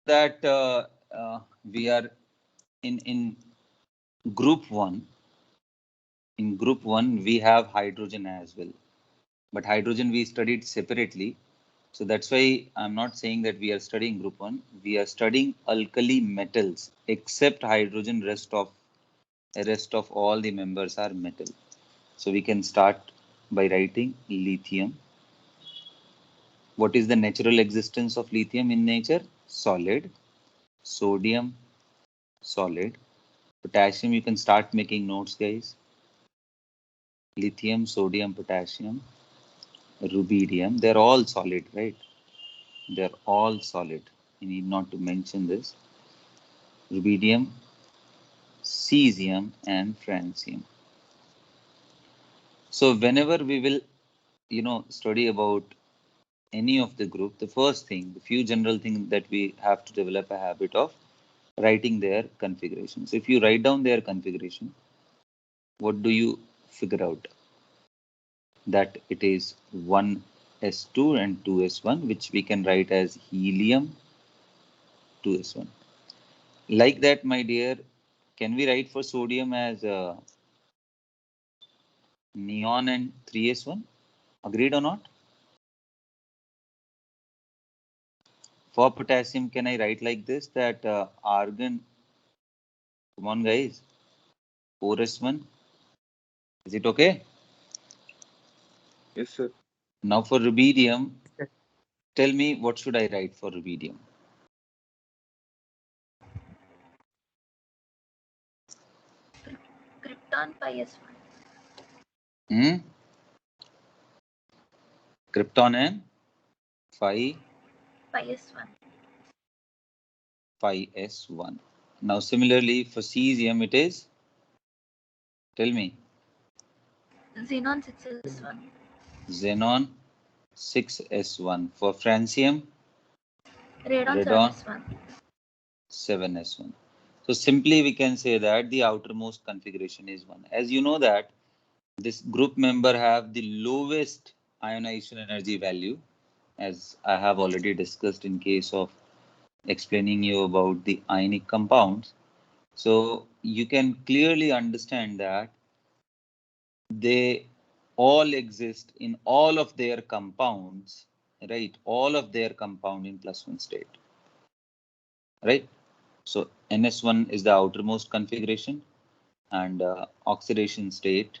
that we are in group 1. In group 1 we have hydrogen as well, but hydrogen we studied separately. So that's why I'm not saying that we are studying group 1. We are studying alkali metals, except hydrogen. Rest of all the members are metal. So we can start by writing lithium. What is the natural existence of lithium in nature? Solid. Sodium, solid. Potassium, you can start making notes, guys. Lithium, sodium, potassium, rubidium, they're all solid, right? They're all solid. You need not to mention this. Rubidium, cesium, and francium. So whenever we will, study about any of the group, the first thing, the few general things that we have to develop a habit of writing their configuration. So if you write down their configuration, what do you figure out? That it is 1s2 and 2s1, which we can write as helium 2s1. Like that, my dear, can we write for sodium as neon and 3s1? Agreed or not? For potassium, can I write like this, that argon, come on guys, 4s1? Is it okay? Yes, sir. Now for rubidium, tell me what should I write for rubidium? Krypton pi S1. Hmm? Krypton and 5 Pi S1. 5s1. Now similarly for cesium it is, tell me, Xenon 6S1. xenon 6s1. For francium, Radon radon 7S1. 7s1. So simply we can say that the outermost configuration is 1. As you know that this group member have the lowest ionization energy value, as I have already discussed in case of explaining you about the ionic compounds. So you can clearly understand that they all exist in all of their compounds, right? All of their compound in +1 state, right? So NS1 is the outermost configuration, and oxidation state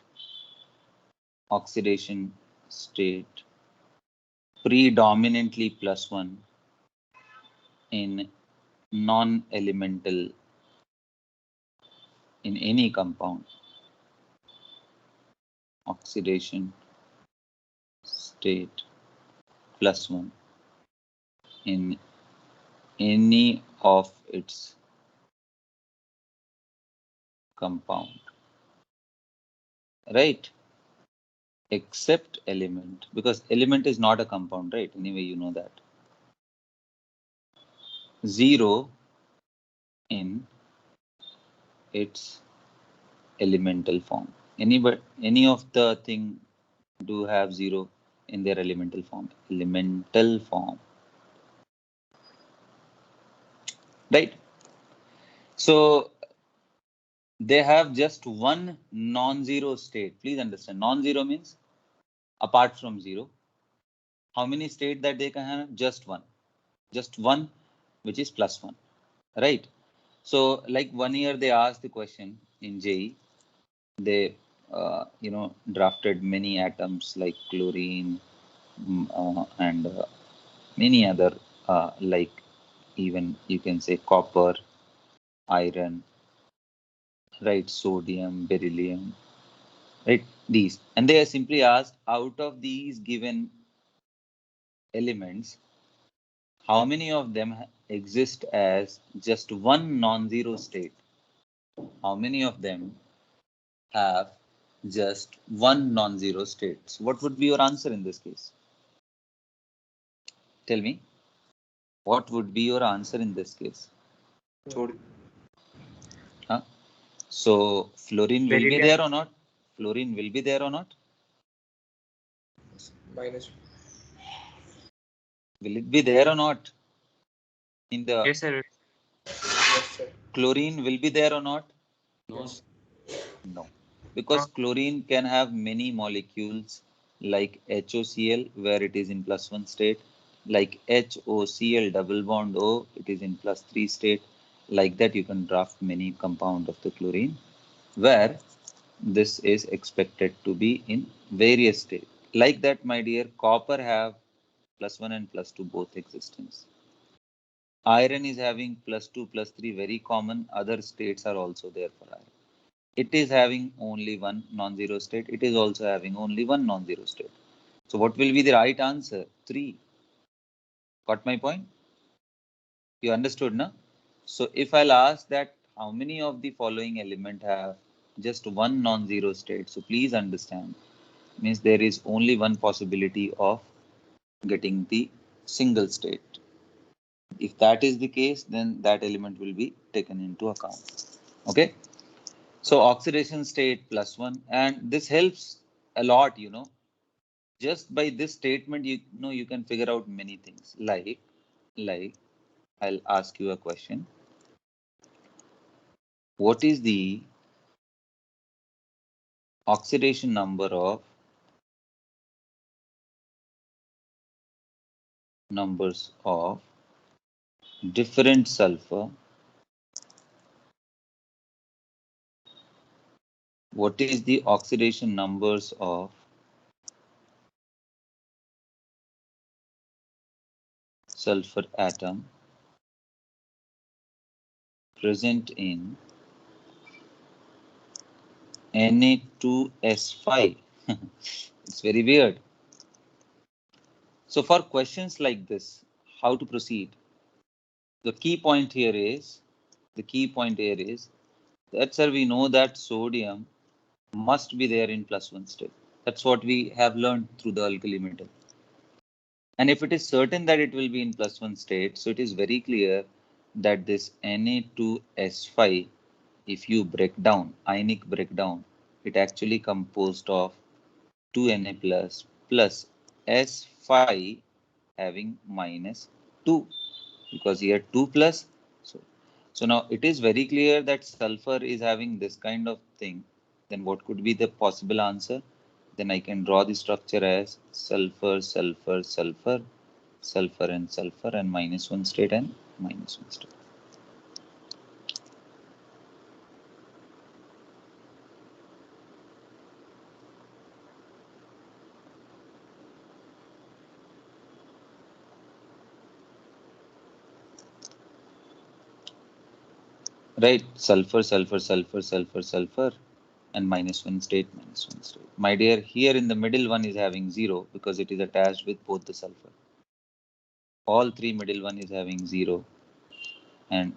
predominantly +1 in non-elemental, in any compound. Oxidation state +1 in any of its compound, right? Except element, because element is not a compound, right? Anyway, you know that. 0 in its elemental form. Any of the thing do have 0 in their elemental form. Elemental form, right? So they have just one non-zero state. Please understand, non-zero means apart from 0. How many state that they can have? Just one, which is +1, right? So like 1 year they asked the question in JE. They drafted many atoms like chlorine, and many other, like even you can say copper, iron, right? Sodium, beryllium, right? These, and they are simply asked, out of these given elements, how many of them exist as just one non-zero state? How many of them have just one non-zero state? So what would be your answer in this case? Tell me, what would be your answer in this case? Sorry. Huh? So fluorine will be Beryllium. there or not? Fluorine will be there or not? Minus. Will it be there or not? In the Yes, sir. Yes, sir. chlorine will be there or not? No. No, because chlorine can have many molecules like HOCl where it is in +1 state, like HOCl double bond O, it is in +3 state. Like that, you can draft many compound of the chlorine where this is expected to be in various states. Like that, my dear, copper have +1 and +2 both existence. Iron is having +2, +3 very common. Other states are also there for iron. It is having only one non-zero state. It is also having only one non-zero state. So what will be the right answer? 3. Got my point? You understood, na? So if I'll ask that how many of the following element have just one non-zero state, so please understand, means there is only one possibility of getting the single state. If that is the case, then that element will be taken into account. Okay. So oxidation state +1, and this helps a lot, just by this statement, you can figure out many things. Like I'll ask you a question. What is the oxidation number of numbers of different sulfur? What is the oxidation numbers of sulfur atom present in Na2S5? It's very weird. So for questions like this, how to proceed? The key point here is that, sir, we know that sodium must be there in +1 state. That's what we have learned through the alkali metal. And if it is certain that it will be in +1 state, so it is very clear that this Na2S5, if you break down, ionic breakdown, it actually composed of 2Na plus S5 having -2, because here 2 plus. So now it is very clear that sulfur is having this kind of thing. Then what could be the possible answer? Then I can draw the structure as sulfur, sulfur, sulfur, sulfur and sulfur, and -1 state and -1 state. Right? Sulfur, sulfur, sulfur, sulfur, sulfur, and -1 state, -1 state. My dear, here in the middle one is having 0 because it is attached with both the sulfur. All three middle one is having 0, and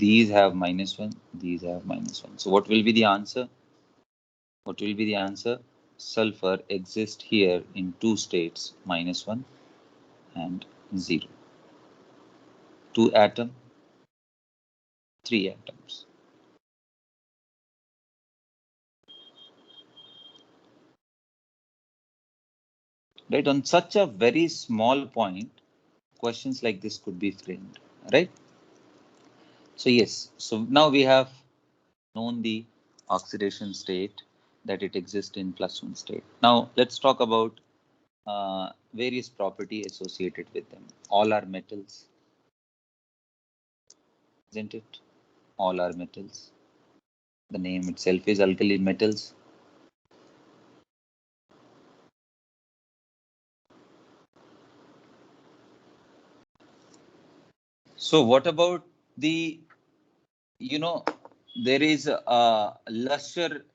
these have -1, these have -1. So what will be the answer? What will be the answer? Sulfur exists here in two states, -1 and 0. 2 atom, 3 atoms. Right? On such a very small point, questions like this could be framed. Right? So yes, so now we have known the oxidation state, that it exists in +1 state. Now let's talk about various property associated with them. All are metals, isn't it? All are metals. The name itself is alkali metals. So what about the, there is a luster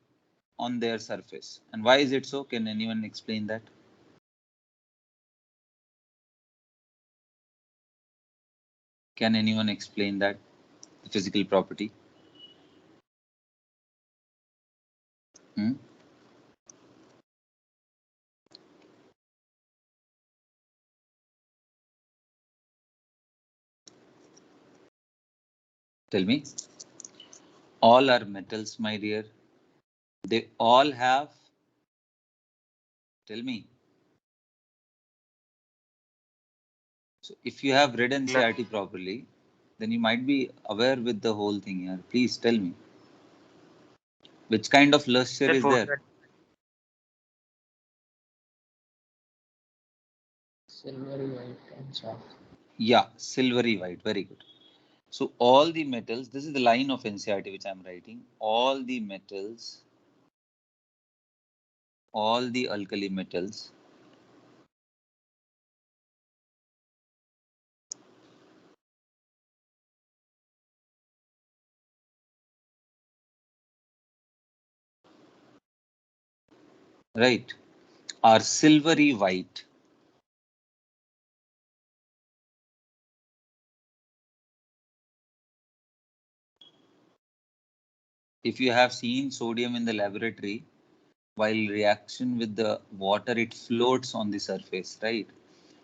on their surface. And why is it so? Can anyone explain that? Can anyone explain that? The physical property? Hmm? Tell me. All are metals, my dear. They all have, tell me. So if you have read NCERT properly, Then you might be aware with the whole thing here. Please tell me. Which kind of luster Sir, is there? silvery white and soft. Yeah, silvery white. Very good. So all the metals, this is the line of NCERT which I'm writing. All the metals, all the alkali metals right, are silvery white. If you have seen sodium in the laboratory, while reaction with the water, it floats on the surface, right?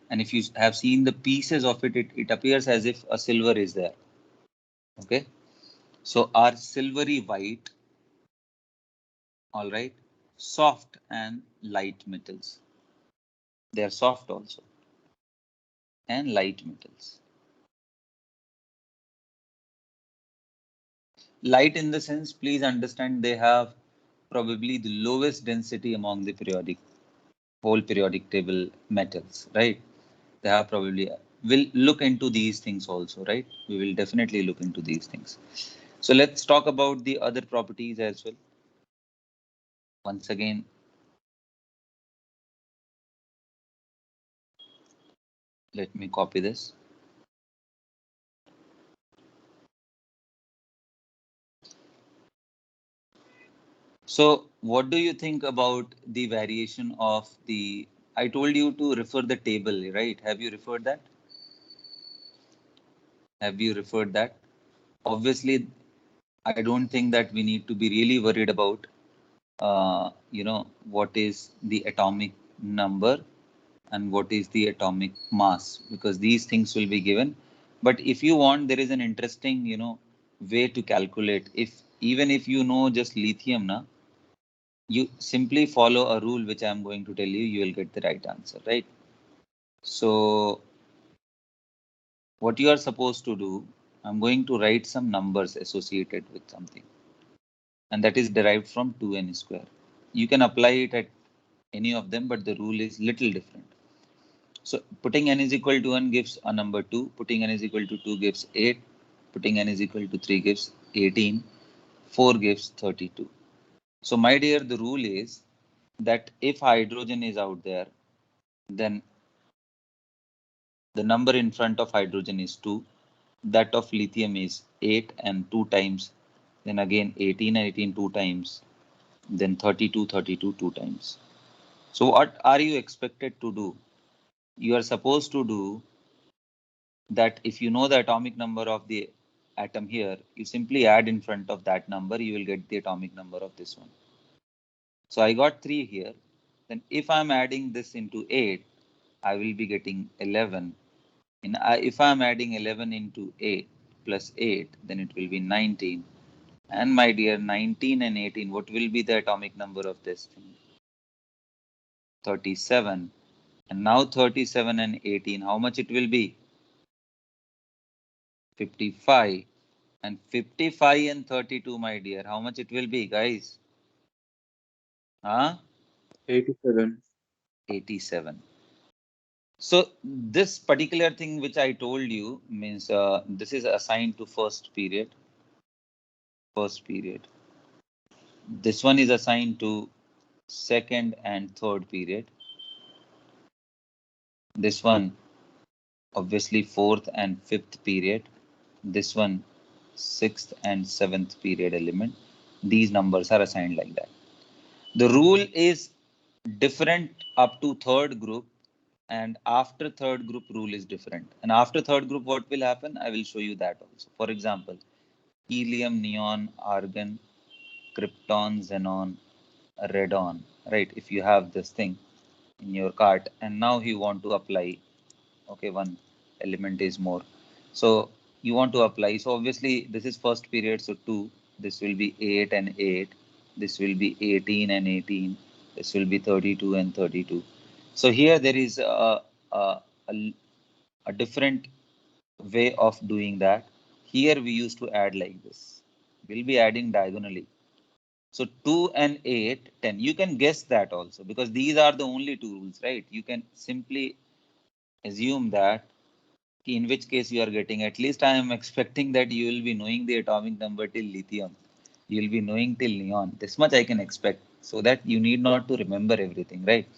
And if you have seen the pieces of it, it appears as if a silver is there. Okay. So are silvery white, all right, soft and light metals. They are soft also and light metals. Light in the sense, please understand, they have probably the lowest density among the whole periodic table metals, right? They have probably, we'll look into these things also, right? We will definitely look into these things. So let's talk about the other properties as well. Once again, let me copy this. So what do you think about the variation of the, I told you to refer the table, right? Have you referred that? Have you referred that? Obviously, I don't think that we need to be really worried about, what is the atomic number and what is the atomic mass, because these things will be given. But if you want, there is an interesting, way to calculate. Even if you know just lithium, na, you simply follow a rule which I'm going to tell you, you will get the right answer, right? So what you are supposed to do, I'm going to write some numbers associated with something, and that is derived from 2n square. You can apply it at any of them, but the rule is little different. So putting n is equal to 1 gives a number 2, putting n is equal to 2 gives 8, putting n is equal to 3 gives 18, 4 gives 32. So my dear, the rule is that if hydrogen is out there, then the number in front of hydrogen is 2, that of lithium is 8 and 2 times, then again 18 and 18 2 times, then 32, 32 2 times. So what are you expected to do? You are supposed to do that. If you know the atomic number of the atom here, you simply add in front of that number, you will get the atomic number of this one. So I got 3 here. Then if I'm adding this into 8, I will be getting 11. And if I'm adding 11 into 8 plus 8, then it will be 19. And my dear, 19 and 18, what will be the atomic number of this thing? 37. And now 37 and 18, how much it will be? 55. And 55 and 32, my dear, how much it will be, guys? Huh? 87. 87. So this particular thing which I told you means this is assigned to first period. First period. This one is assigned to second and third period. This one obviously fourth and fifth period. This one sixth and seventh period element. These numbers are assigned like that. The rule is different up to third group, and after third group rule is different. And after third group, what will happen? I will show you that also. For example, helium, neon, argon, krypton, xenon, radon, right? If you have this thing in your cart and now you want to apply, okay, one element is more. So you want to apply. So obviously this is first period. So 2, this will be 8 and 8. This will be 18 and 18. This will be 32 and 32. So here there is a different way of doing that. Here we used to add like this. We'll be adding diagonally. So 2 and 8, 10. You can guess that also because these are the only two rules, right? You can simply assume that, in which case you are getting, at least I am expecting that you will be knowing the atomic number till lithium. You will be knowing till neon. This much I can expect, so that you need not to remember everything, right?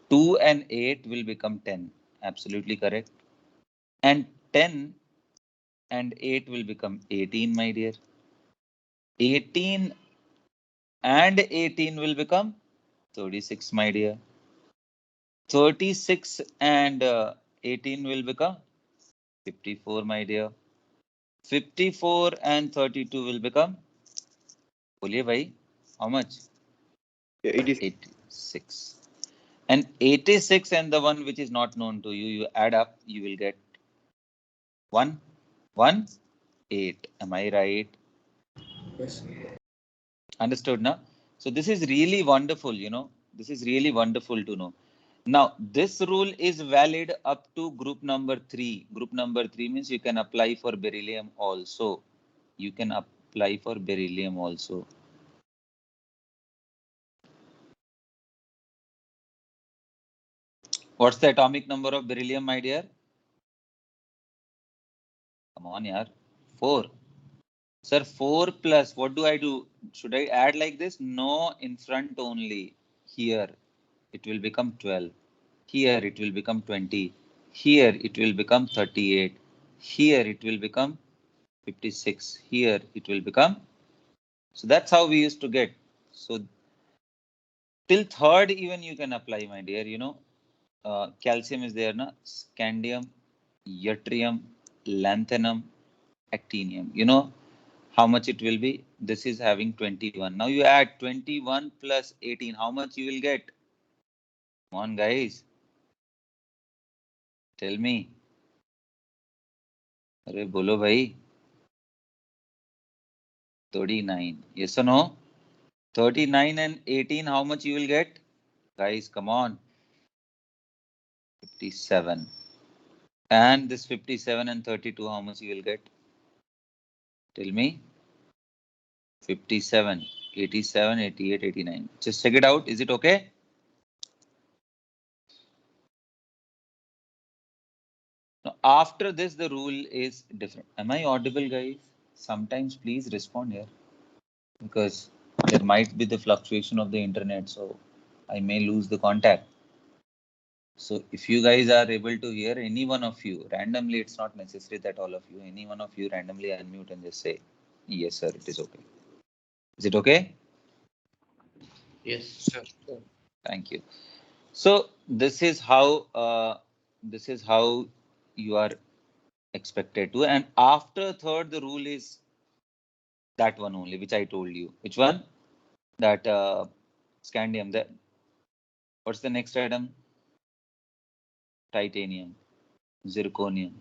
2 and 8 will become 10. Absolutely correct. And 10 and 8 will become 18, my dear. 18 and 18 will become 36, my dear. 36 and 18 will become 54, my dear. 54 and 32 will become, बोलिए भाई, how much? Yeah, 86. 86. And 86 and the one which is not known to you, you add up, you will get 1, 1, 8. Am I right? Yes. Understood now? So this is really wonderful, you know. This is really wonderful to know. Now, this rule is valid up to group number 3. Group number 3 means you can apply for beryllium also. You can apply for beryllium also. What's the atomic number of beryllium, my dear? Come on, yaar. 4. Sir, 4 plus, what do I do? Should I add like this? No, in front only. Here, it will become 12. Here, it will become 20. Here, it will become 38. Here, it will become 56. Here, it will become. So that's how we used to get. So till third, even you can apply, my dear. You know, calcium is there, na? Scandium, yttrium, lanthanum, actinium. You know how much it will be? This is having 21. Now you add 21 plus 18. How much you will get? Come on, guys. Tell me. अरे बोलो भाई. 39. Yes or no? 39 and 18. How much you will get? Guys, come on. 57. And this 57 and 32. How much you will get? Tell me. 57, 87, 88, 89. Just check it out. Is it okay? Now, after this, the rule is different. Am I audible, guys? Sometimes please respond here, because there might be the fluctuation of the internet, so I may lose the contact. So if you guys are able to hear, any one of you randomly, it's not necessary that all of you, any one of you randomly unmute and just say, yes, sir, it is okay. Is it okay? Yes. Sir. Thank you. So this is how you are expected to. And after third, the rule is that one only, which I told you. Which one? That scandium. That, what's the next item? Titanium, zirconium,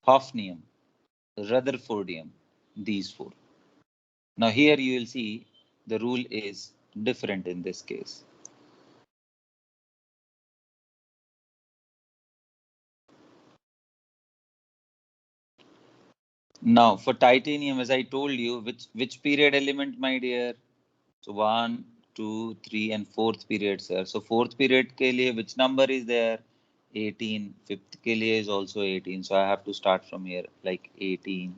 hafnium, rutherfordium. These four. Now here you will see the rule is different in this case. Now for titanium, as I told you, which period element, my dear? So 1, 2, 3, and fourth period, sir. So fourth period ke liye which number is there? 18. Fifth ke liye is also 18. So I have to start from here, like 18,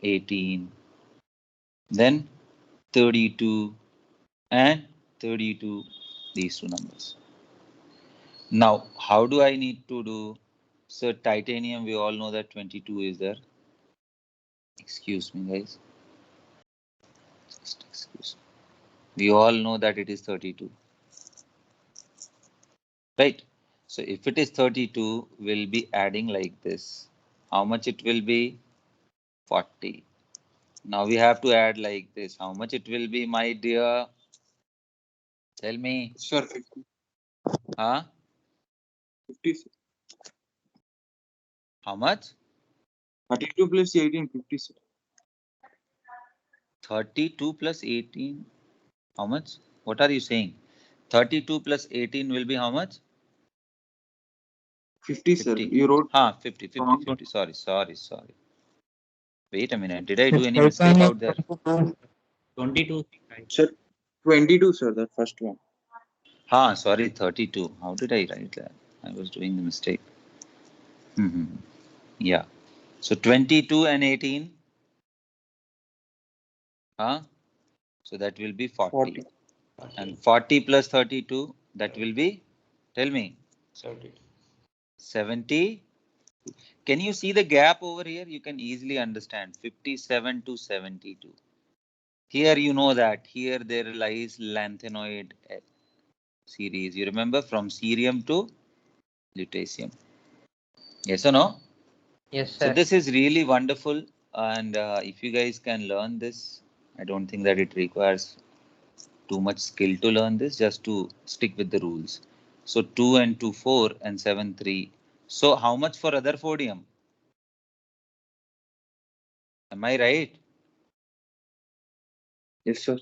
18, then 32 and 32. These two numbers. Now, how do I need to do? So titanium, we all know that 22 is there. Excuse me, guys. Just excuse me. We all know that it is 32. Right? So if it is 32, we'll be adding like this. How much it will be? 40. Now we have to add like this. How much it will be, my dear? Tell me. Sir, 50. Huh? 50, sir. How much? 32 plus 18, 50, sir. 32 plus 18. How much? What are you saying? 32 plus 18 will be how much? 50, sir. 50. You wrote 50, 50, wrong. 50. Sorry. Wait a minute. Did I do any mistake out there? 22. Sir, 22, sir, the first one. Sorry, 32. How did I write that? I was doing the mistake. Yeah. So 22 and 18. So that will be 40. 40. And 40 plus 32, that will be, tell me, 70. Can you see the gap over here? You can easily understand 57 to 72. Here you know that here there lies lanthanoid series. You remember from cerium to lutetium. Yes or no? Yes, So sir. this is really wonderful. And if you guys can learn this, I don't think that it requires too much skill to learn this, just to stick with the rules. So 2 and 2, 4 and 7, 3. So how much for rutherfordium? Am I right? Yes, sir.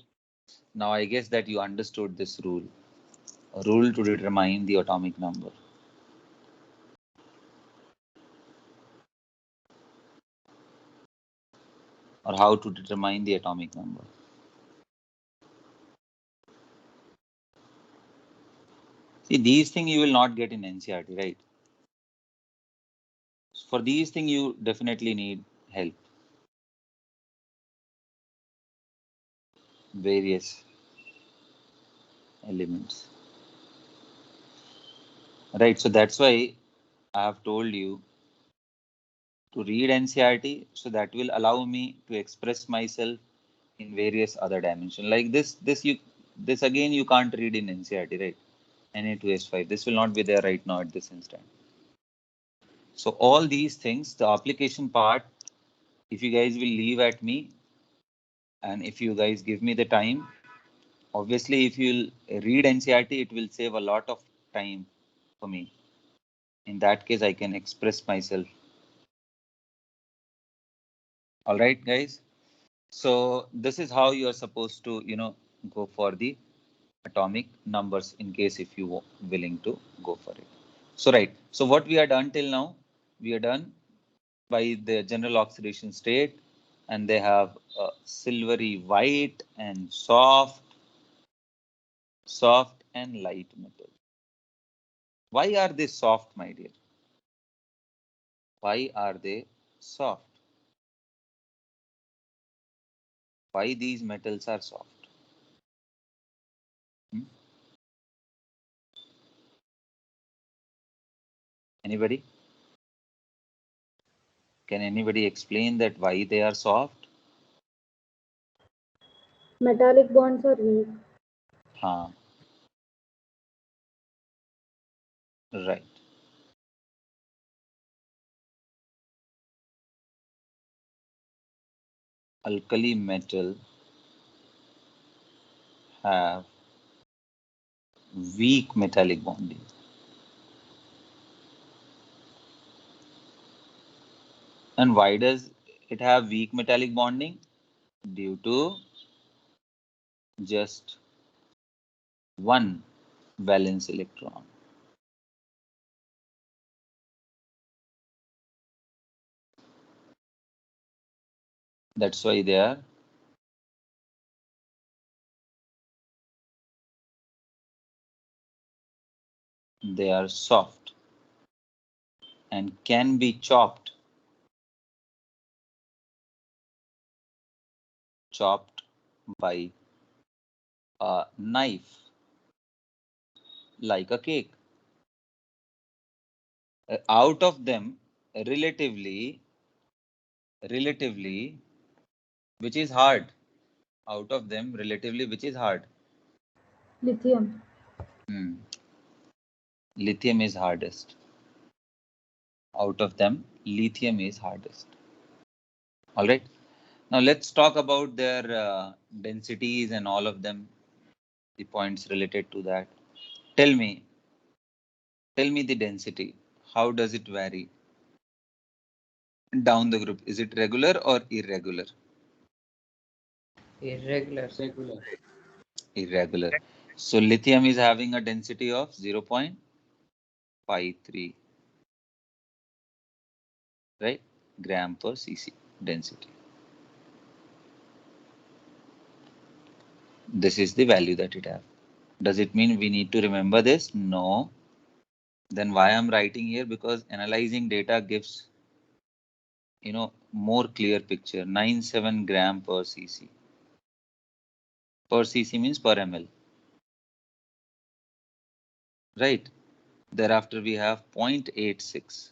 Now I guess that you understood this rule. A rule to determine the atomic number. Or how to determine the atomic number. See, these things you will not get in NCERT, right? For these things you definitely need help. Various elements. Right, so that's why I have told you to read NCERT, so that will allow me to express myself in various other dimensions. Like this again you can't read in NCERT, right? Na2S5. This will not be there right now at this instant. So all these things, the application part, if you guys will leave at me, and if you guys give me the time, obviously if you'll read NCERT, it will save a lot of time for me. In that case, I can express myself. All right, guys. So this is how you are supposed to, go for the atomic numbers in case if you are willing to go for it. So right. So what we are done till now, we are done by the general oxidation state, and they have silvery white and soft and light metal. Why are they soft, my dear? Why are they soft? Why these metals are soft? Hmm? Anybody? Can anybody explain that why they are soft? Metallic bonds are weak. Right. Alkali metal have weak metallic bonding. And why does it have weak metallic bonding? Due to just one valence electron. That's why they are soft and can be chopped by a knife like a cake. Out of them, relatively, which is hard? Out of them, relatively, which is hard? Lithium. Lithium is hardest. Out of them, lithium is hardest. All right. Now let's talk about their densities and all of them, the points related to that. Tell me the density. How does it vary down the group? Is it regular or irregular? Irregular. Irregular. So lithium is having a density of 0.53, right? Gram per cc density. This is the value that it have. Does it mean we need to remember this? No. Then why I'm writing here? Because analyzing data gives, more clear picture. 97 gram per cc. Per cc means per ml. Right. Thereafter we have 0.86.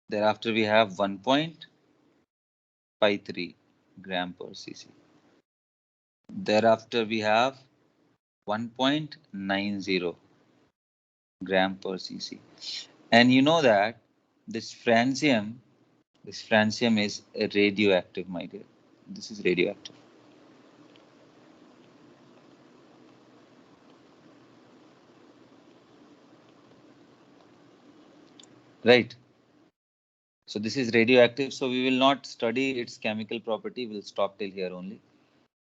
Thereafter we have 1.53 gram per cc. Thereafter we have 1.90 gram per cc. And you know that this francium is radioactive, my dear. This is radioactive. Right. So this is radioactive. So we will not study its chemical property. We'll stop till here only.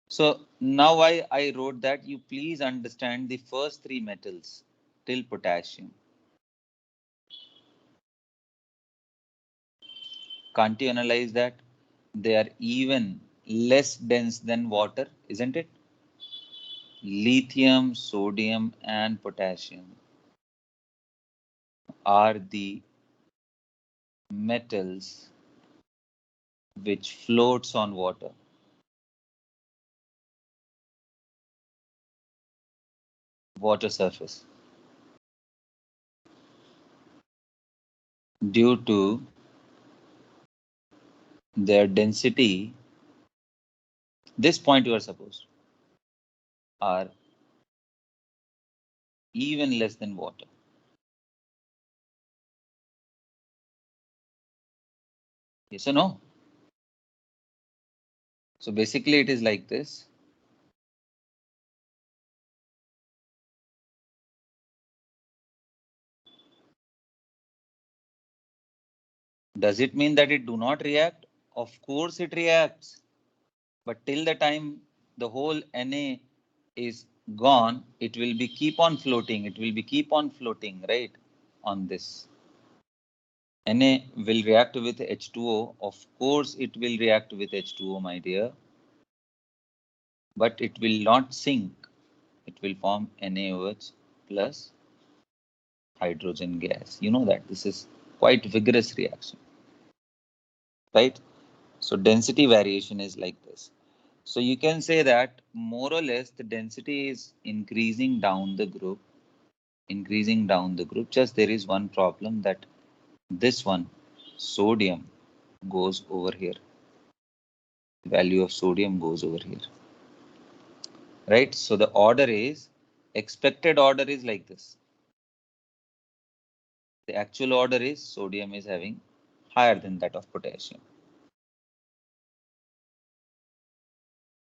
So now why I wrote that, you please understand the first three metals till potassium. Can't you analyze that? They are even less dense than water, isn't it? Lithium, sodium, and potassium are the metals which floats on water. Water surface. Due to their density, this point you are supposed are even less than water. Yes or no? So basically it is like this. Does it mean that it do not react? Of course it reacts. But till the time the whole Na is gone, it will be keep on floating. It will be keep on floating, right? On this. Na will react with H2O. Of course it will react with H2O, my dear. But it will not sink. It will form NaOH plus hydrogen gas. You know that this is quite vigorous reaction, right? So density variation is like this. So you can say that more or less the density is increasing down the group, Just there is one problem, that this one, sodium, goes over here. The value of sodium goes over here, right? So the order is, expected order is like this. The actual order is sodium is having higher than that of potassium.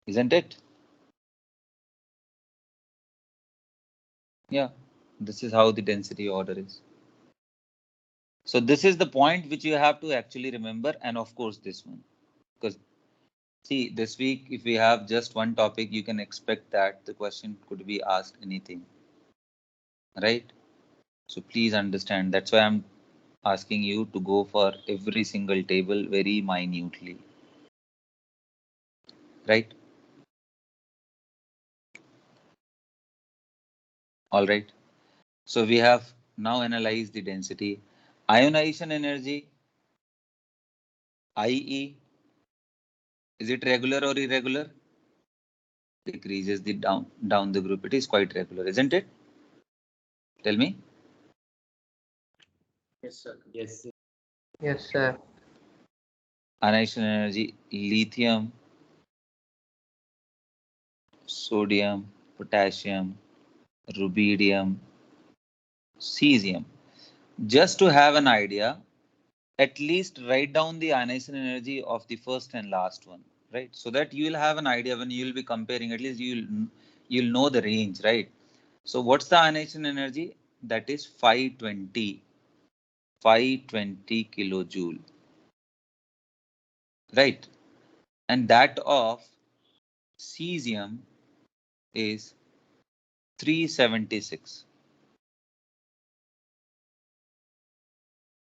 Isn't it? Yeah, this is how the density order is. So this is the point which you have to actually remember, and of course this one. Because see, this week if we have just one topic, you can expect that the question could be asked anything, right? So please understand, that's why I'm asking you to go for every single table very minutely, right? All right. So we have now analyzed the density. Ionization energy, IE, is it regular or irregular? Decreases the down the group. It is quite regular, isn't it? Tell me. Yes, sir. Yes. Yes, sir. Ionization energy, lithium, sodium, potassium, rubidium, cesium. Just to have an idea, at least write down the ionization energy of the first and last one, right? So that you will have an idea when you will be comparing, at least you'll know the range, right? So what's the ionization energy? That is 520 kilojoule, right? And that of cesium is 376.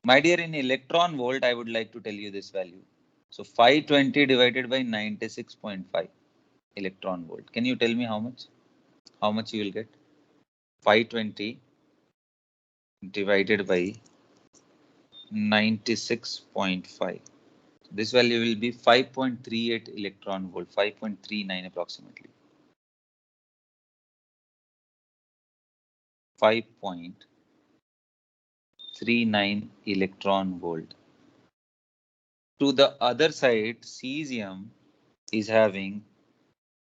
My dear, in electron volt, I would like to tell you this value. So 520 divided by 96.5 electron volt. Can you tell me how much? How much you will get? 520 divided by 96.5. This value will be 5.38 electron volt, 5.39 approximately. 5.39 electron volt. To the other side, cesium is having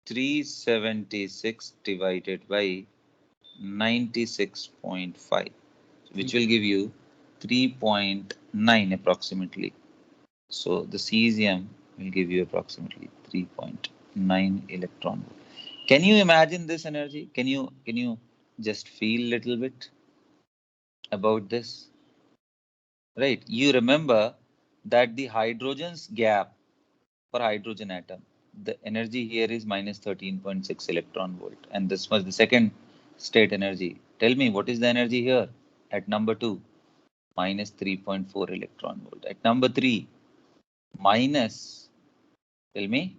376 divided by 96.5, which will give you 3.9 approximately. So the cesium will give you approximately 3.9 electron volt. Can you imagine this energy? Can you just feel little bit about this? Right. You remember that the hydrogen's gap for hydrogen atom, the energy here is minus 13.6 electron volt, and this was the second state energy. Tell me, what is the energy here at number 2? Minus 3.4 electron volt. At number 3, minus, tell me,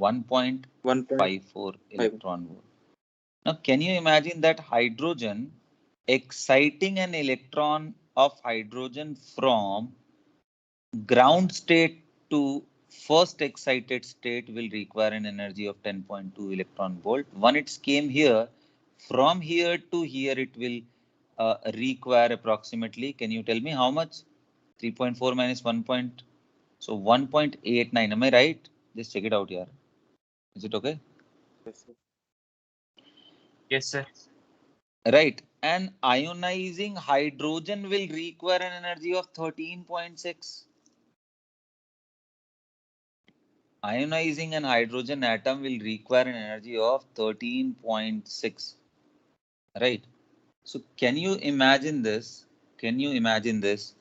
1.54 electron volt. Now, can you imagine that hydrogen exciting an electron of hydrogen from ground state to first excited state will require an energy of 10.2 electron volt. When it came here, from here to here, it will require approximately, can you tell me how much? 3.4 minus 1. So 1.89. Am I right? Just check it out here. Is it okay? Yes, sir. Yes, sir. Right. And ionizing hydrogen will require an energy of 13.6. Ionizing an hydrogen atom will require an energy of 13.6. Right. So can you imagine this? Can you imagine this?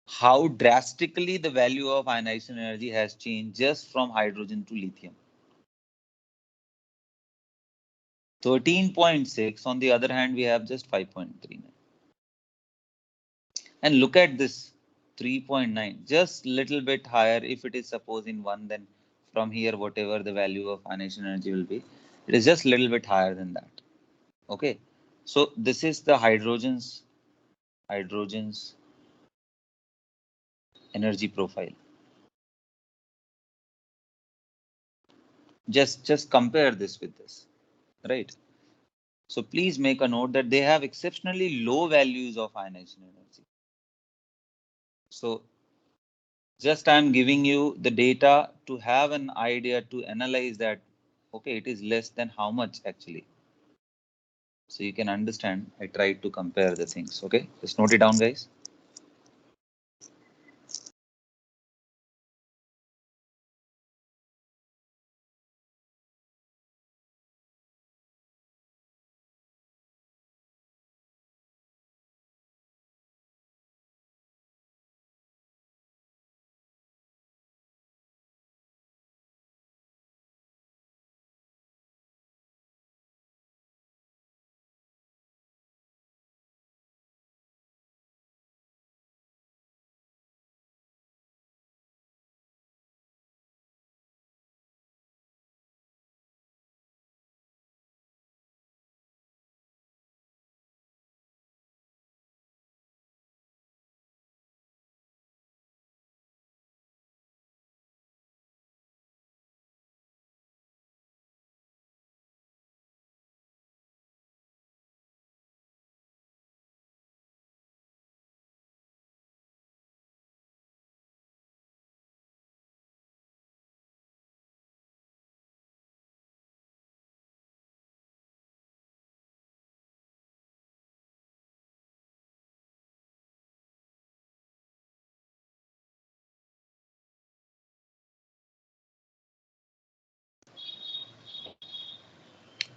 How drastically the value of ionization energy has changed just from hydrogen to lithium. 13.6. On the other hand, we have just 5.39. And look at this 3.9, just little bit higher. If it is suppose in 1, then from here, whatever the value of ionization energy will be, it is just little bit higher than that. Okay. So this is the hydrogen's energy profile. Just compare this with this, right? So please make a note that they have exceptionally low values of ionization energy. So just I'm giving you the data to have an idea to analyze that, okay, it is less than how much actually. So you can understand, I tried to compare the things. Okay, just note it down, guys.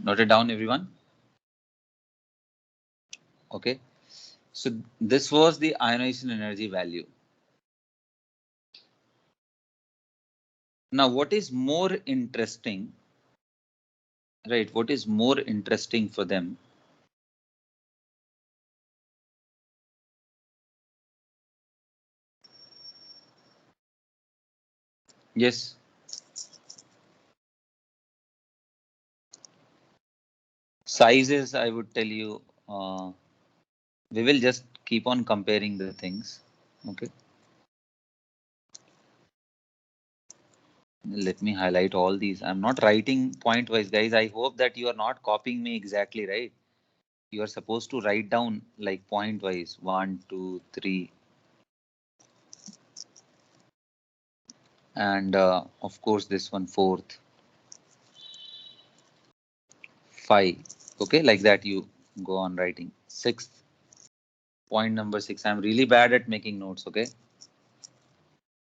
Note it down, everyone. Okay. So this was the ionization energy value. Now, what is more interesting, right? What is more interesting for them? Yes. Sizes, I would tell you, we will just keep on comparing the things. Okay. Let me highlight all these. I'm not writing point wise, guys. I hope that you are not copying me exactly, right? You are supposed to write down like point wise 1, 2, 3, and of course this one fourth, 5. Okay, like that you go on writing. Sixth, point number 6. I'm really bad at making notes. Okay,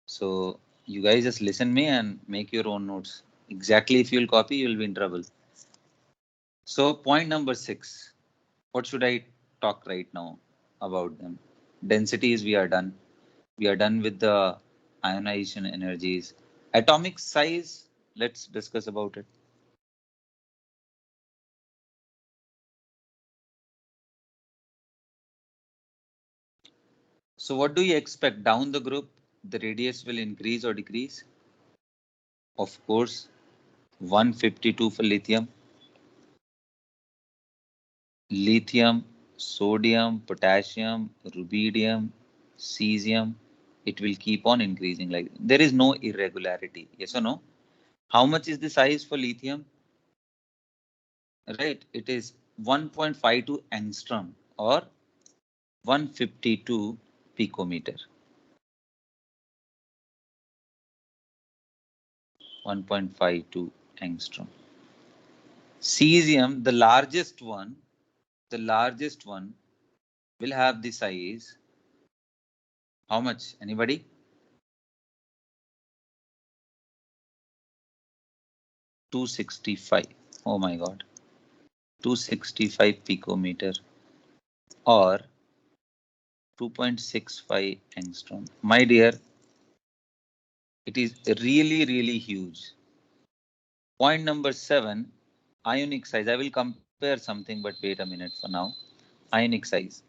so you guys just listen me and make your own notes. Exactly, if you'll copy, you'll be in trouble. So point number 6. What should I talk right now about them? Densities, we are done. We are done with the ionization energies. Atomic size, let's discuss about it. So what do you expect down the group? The radius will increase or decrease? Of course, 152 for lithium. Lithium, sodium, potassium, rubidium, cesium, it will keep on increasing. Like there is no irregularity. Yes or no? How much is the size for lithium? Right, it is 1.52 angstrom or 152 picometer. 1.52 angstrom. Cesium, the largest one will have the size. How much? Anybody? 265. Oh my God. 265 picometer or 2.65 angstrom. My dear, it is really, really huge. Point number 7, ionic size. I will compare something, but wait a minute for now. Ionic size.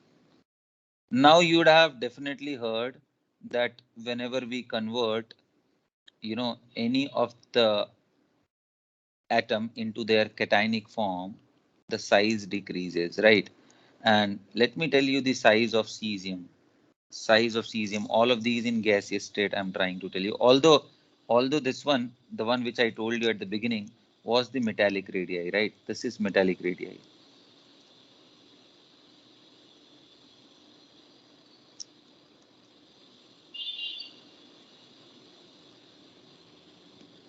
Now you would have definitely heard that whenever we convert, any of the atom into their cationic form, the size decreases, right? And let me tell you the size of cesium. Size of cesium, all of these in gaseous state, I'm trying to tell you. Although this one, the one which I told you at the beginning, was the metallic radii, right? This is metallic radii.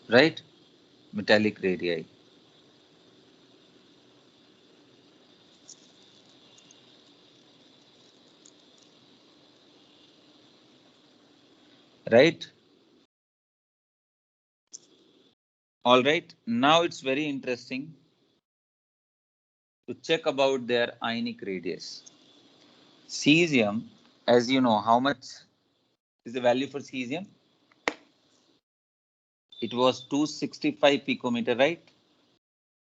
Right? Metallic radii. Right? All right. Now it's very interesting to check about their ionic radius. Cesium, as you know, how much is the value for cesium? It was 265 picometer, right?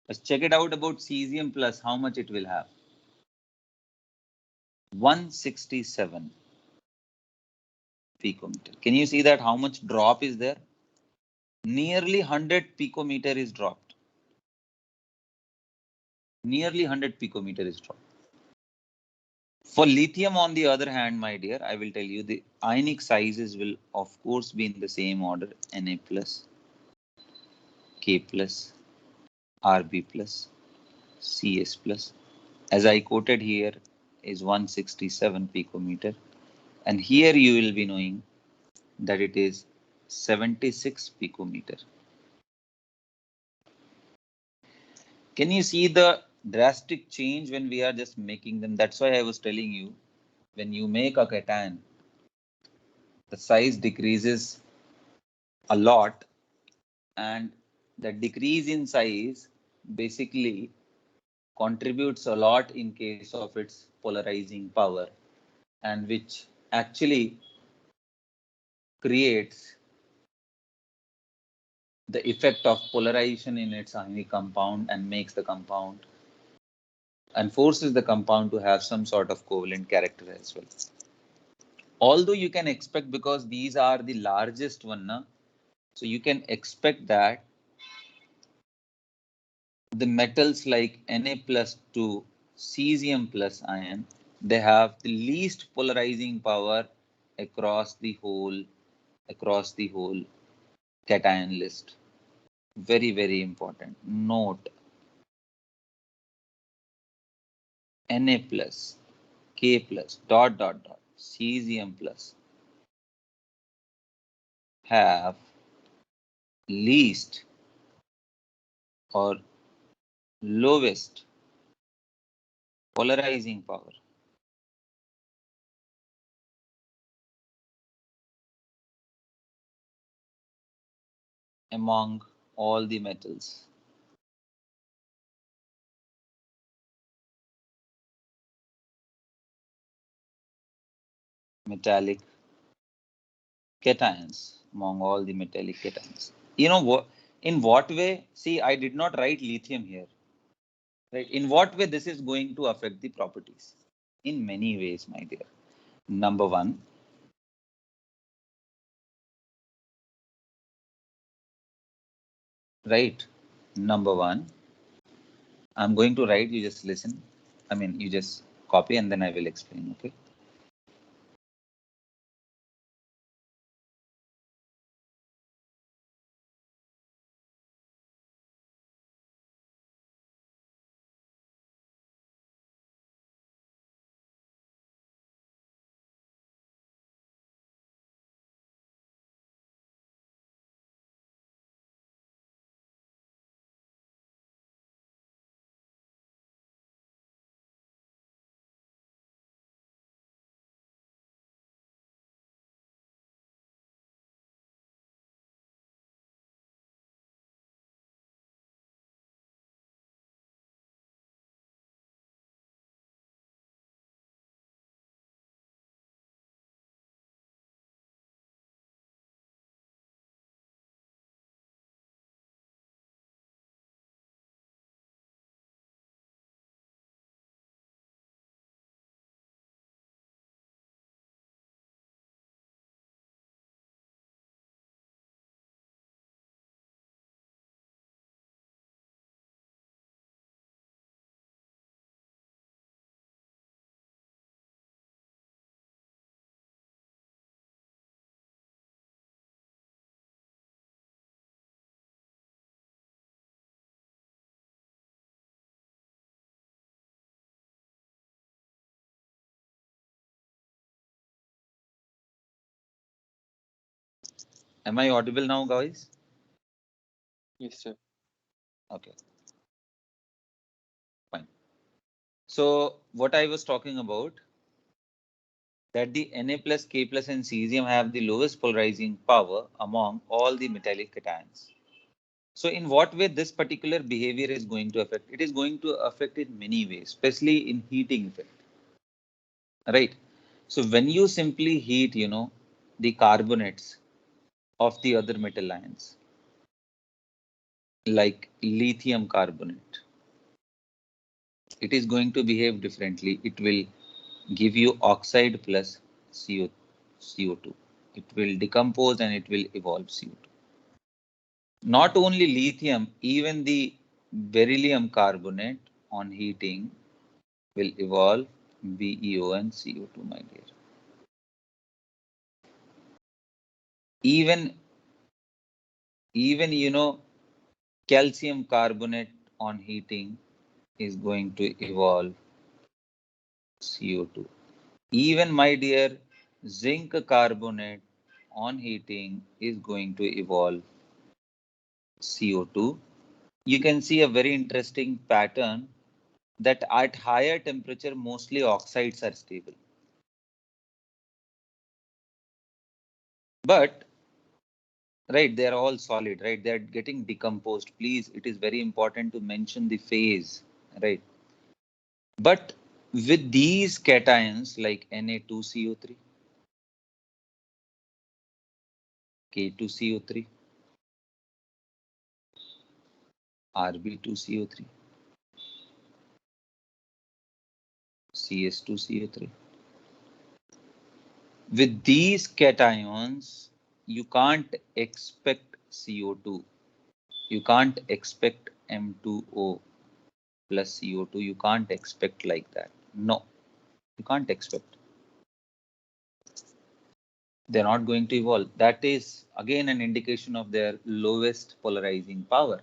Let's check it out about cesium plus how much it will have. 167 picometer. Can you see that how much drop is there? Nearly 100 picometer is dropped. Nearly 100 picometer is dropped. For lithium, on the other hand, my dear, I will tell you the ionic sizes will of course be in the same order: Na plus, K plus, Rb plus, Cs plus. As I quoted here is 167 picometer, and here you will be knowing that it is 76 picometer. Can you see the drastic change when we are just making them? That's why I was telling you, when you make a cation, the size decreases a lot, and the decrease in size basically contributes a lot in case of its polarizing power, and which actually creates the effect of polarization in its ionic compound and makes the compound and forces the compound to have some sort of covalent character as well. Although you can expect, because these are the largest one, na? So you can expect that the metals like Na plus to cesium plus ion, they have the least polarizing power across the whole cation list. Very, very important. Note Na plus, K plus, dot, dot, dot, cesium plus have least or lowest polarizing power among all the metals. Metallic cations, among all the metallic cations. You know what? In what way? See, I did not write lithium here. Right? In what way this is going to affect the properties? In many ways, my dear. Number one, right? Number one, I'm going to write, you just listen. I mean, you just copy and then I will explain, okay? Am I audible now, guys? Yes, sir. Okay, fine. So what I was talking about, that the Na plus, K plus and cesium have the lowest polarizing power among all the metallic cations. So in what way this particular behavior is going to affect? It is going to affect in many ways, especially in heating effect, right? So when you simply heat, the carbonates of the other metal ions, like lithium carbonate, it is going to behave differently. It will give you oxide plus CO2. It will decompose and it will evolve CO2. Not only lithium, even the beryllium carbonate on heating will evolve BeO and CO2, my dear. Even calcium carbonate on heating is going to evolve CO2. Even, my dear, zinc carbonate on heating is going to evolve CO2. You can see a very interesting pattern that at higher temperature, mostly oxides are stable. But, right, they are all solid, right? They are getting decomposed. Please, it is very important to mention the phase, right? But with these cations like Na2CO3, K2CO3, Rb2CO3, CS2CO3, with these cations, you can't expect CO2. You can't expect M2O plus CO2. You can't expect like that. No, you can't expect. They're not going to evolve. That is again an indication of their lowest polarizing power.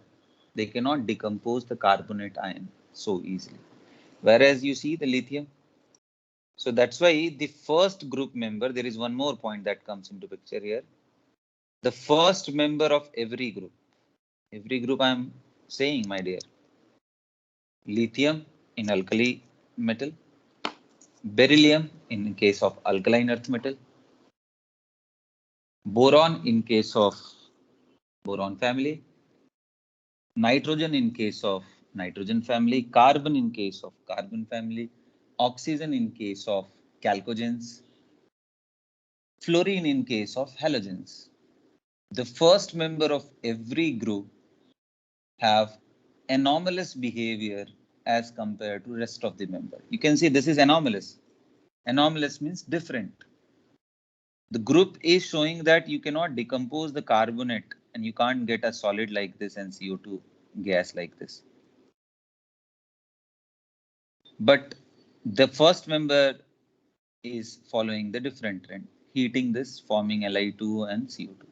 They cannot decompose the carbonate ion so easily. Whereas you see the lithium. So that's why the first group member, there is one more point that comes into picture here. The first member of every group I'm saying, my dear, lithium in alkali metal, beryllium in case of alkaline earth metal, boron in case of boron family, nitrogen in case of nitrogen family, carbon in case of carbon family, oxygen in case of chalcogens, fluorine in case of halogens. The first member of every group have anomalous behavior as compared to rest of the member. You can see this is anomalous. Anomalous means different. The group is showing that you cannot decompose the carbonate and you can't get a solid like this and CO2 gas like this. But the first member is following the different trend, heating this, forming Li2 and CO2.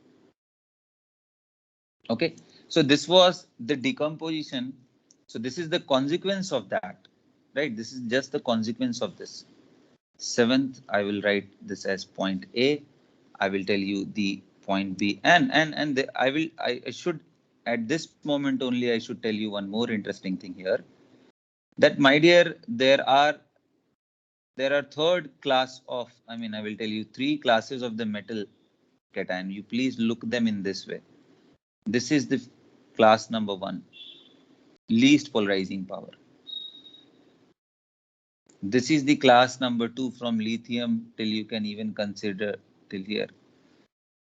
Okay, so this was the decomposition. So this is the consequence of that, right? This is just the consequence of this. Seventh, I will write this as point A. I will tell you the point B, and I should at this moment only I should tell you one more interesting thing here. That my dear, there are third class of, I mean, I will tell you three classes of the metal cation. You please look them in this way. This is the class number 1, least polarizing power. This is the class number 2 from lithium till you can even consider till here.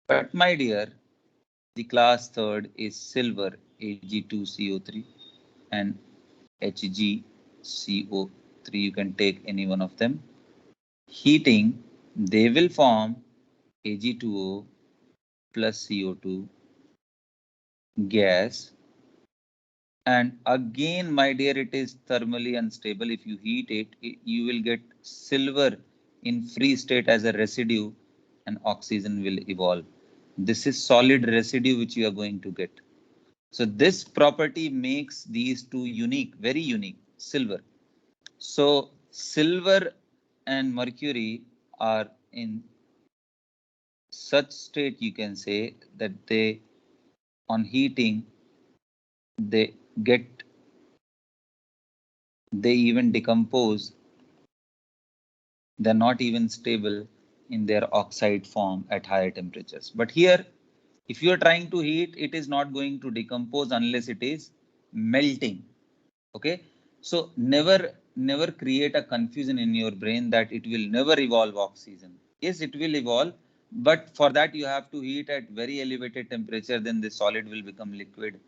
But my dear, the class third is silver, Ag2CO3 and HgCO3. You can take any one of them. Heating, they will form Ag2O plus CO2 gas. And again, my dear, it is thermally unstable. If you heat it, you will get silver in free state as a residue and oxygen will evolve. This is solid residue which you are going to get. So this property makes these two unique, very unique, silver. So silver and mercury are in such state, you can say, that they, on heating, they even decompose. They're not even stable in their oxide form at higher temperatures. But here, if you are trying to heat, it is not going to decompose unless it is melting. Okay, so never create a confusion in your brain that it will never evolve oxygen. Yes, it will evolve, but for that you have to heat at very elevated temperature. Then the solid will become liquid,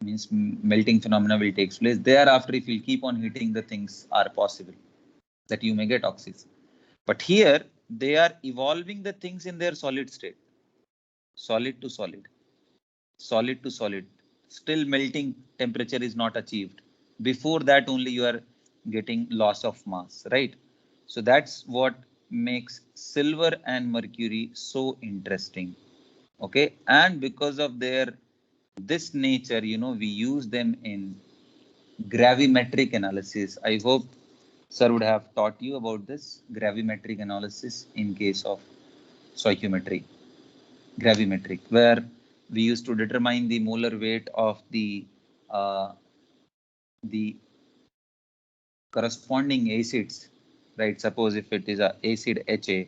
means melting phenomena will take place. Thereafter, if you keep on heating, the things are possible that you may get oxygen. But here they are evolving the things in their solid state, solid to solid, solid to solid. Still melting temperature is not achieved. Before that only you are getting loss of mass, right? So that's what makes silver and mercury so interesting. Okay, and because of their this nature, we use them in gravimetric analysis. I hope sir would have taught you about this gravimetric analysis in case of stoichiometry, gravimetric, where we used to determine the molar weight of uh, the corresponding acids, right? Suppose if it is a acid Ha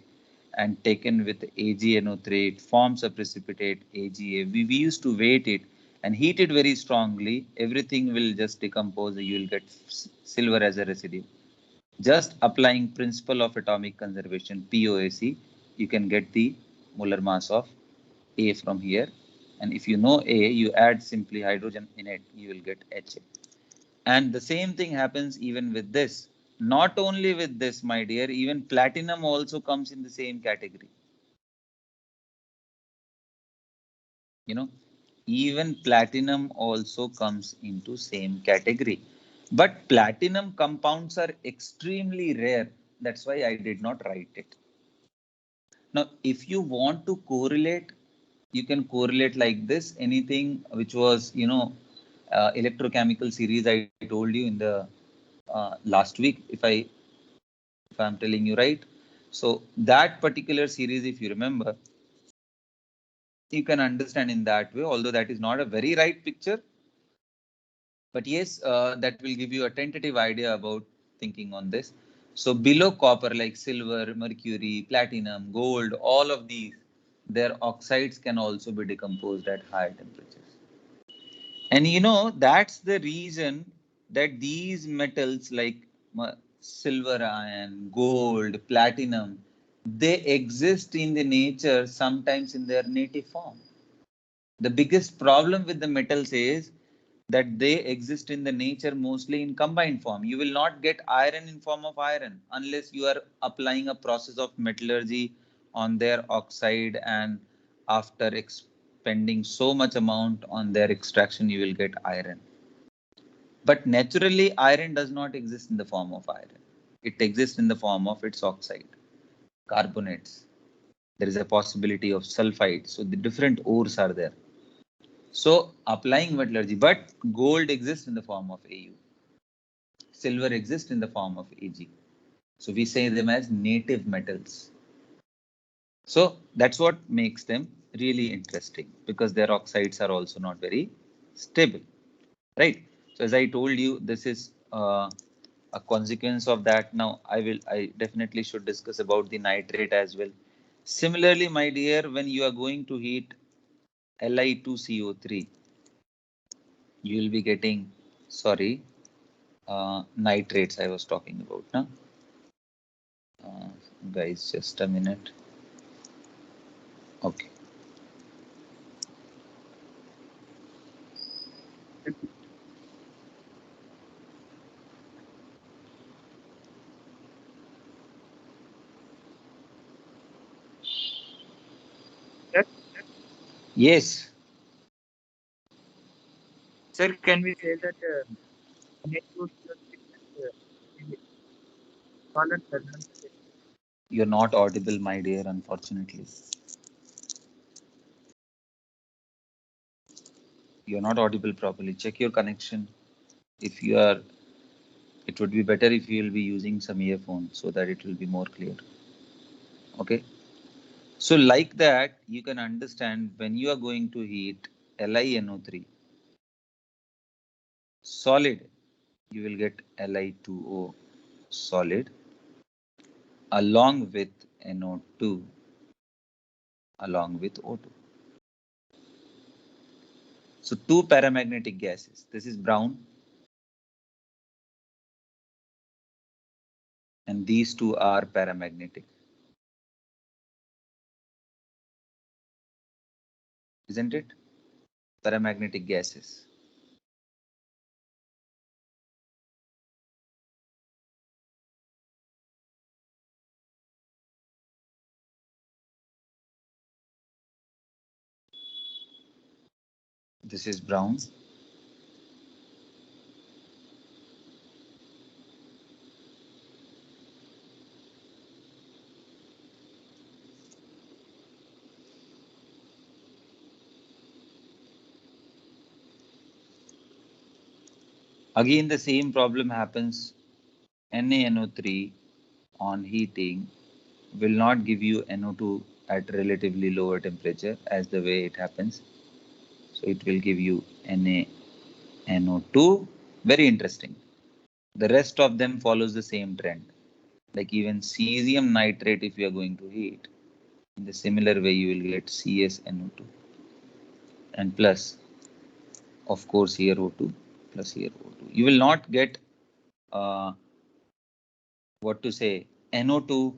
and taken with AgNO3, it forms a precipitate AgA. We used to weight it and heat it very strongly. Everything will just decompose. You will get silver as a residue. Just applying principle of atomic conservation, POAC, you can get the molar mass of A from here. And if you know A, you add simply hydrogen in it, you will get Ha. And the same thing happens even with this. Not only with this, my dear, even platinum also comes in the same category. Even platinum also comes into same category. But platinum compounds are extremely rare. That's why I did not write it. Now, if you want to correlate, you can correlate like this. Anything which was, electrochemical series I told you in the last week, if I'm telling you right. So that particular series, if you remember, you can understand in that way, although that is not a very right picture. But yes, that will give you a tentative idea about thinking on this. So below copper, like silver, mercury, platinum, gold, all of these, their oxides can also be decomposed at higher temperatures. And that's the reason that these metals like silver iron, gold, platinum, they exist in the nature sometimes in their native form. The biggest problem with the metals is that they exist in the nature mostly in combined form. You will not get iron in form of iron unless you are applying a process of metallurgy on their oxide, and after expending so much amount on their extraction, you will get iron. But naturally, iron does not exist in the form of iron. It exists in the form of its oxide, carbonates. There is a possibility of sulfide. So the different ores are there. So applying metallurgy, but gold exists in the form of AU. Silver exists in the form of Ag. So we say them as native metals. So that's what makes them really interesting, because their oxides are also not very stable, right? So as I told you, this is a consequence of that. Now I definitely should discuss about the nitrate as well. Similarly, my dear, when you are going to heat Li2CO3, you will be getting, sorry, nitrates I was talking about. Now, guys, just a minute. Okay. Yes. Sir, can we say that net would solid presence? You're not audible, my dear, unfortunately. You're not audible properly. Check your connection. If you are, it would be better if you will be using some earphone so that it will be more clear. Okay. So like that, you can understand when you are going to heat LiNO3 solid, you will get Li2O solid along with NO2 along with O2. So two paramagnetic gases. This is brown, and these two are paramagnetic. Isn't it? Paramagnetic gases. This is brown. Again, the same problem happens. NaNO3 on heating will not give you NO2 at relatively lower temperature as the way it happens. So it will give you NaNO2. Very interesting. The rest of them follows the same trend. Like even cesium nitrate, if you are going to heat, in the similar way you will get CsNO2. And plus, of course, here O2 plus here O2. You will not get what to say, NO2,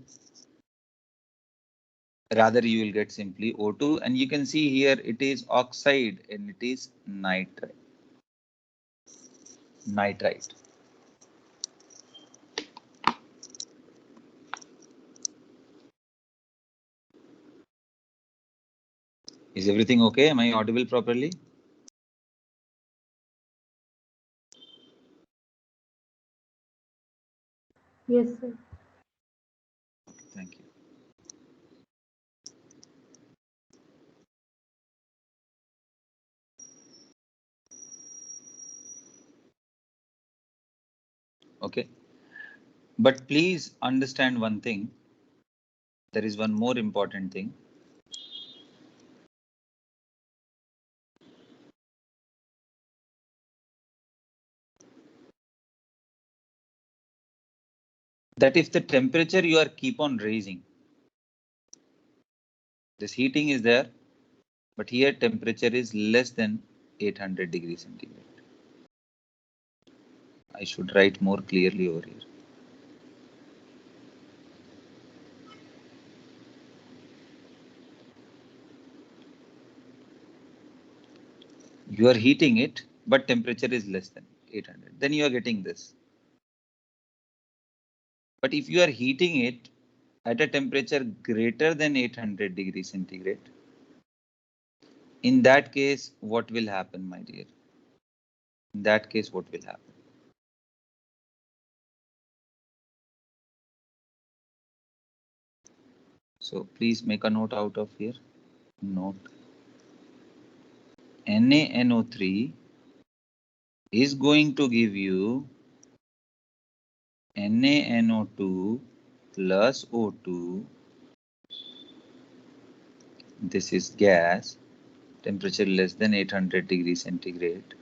rather you will get simply O2, and you can see here it is oxide and it is nitrite. Is everything okay? Am I audible properly? Yes, sir. Thank you. Okay. But please understand one thing. There is one more important thing. That if the temperature you are keep on raising, this heating is there, but here temperature is less than 800 degrees centigrade. I should write more clearly over here. You are heating it, but temperature is less than 800. Then you are getting this. But if you are heating it at a temperature greater than 800 degrees centigrade, in that case, what will happen, my dear? In that case, what will happen? So please make a note out of here. Note NaNO3 is going to give you NaNO2 plus O2. This is gas, temperature less than 800 degrees centigrade.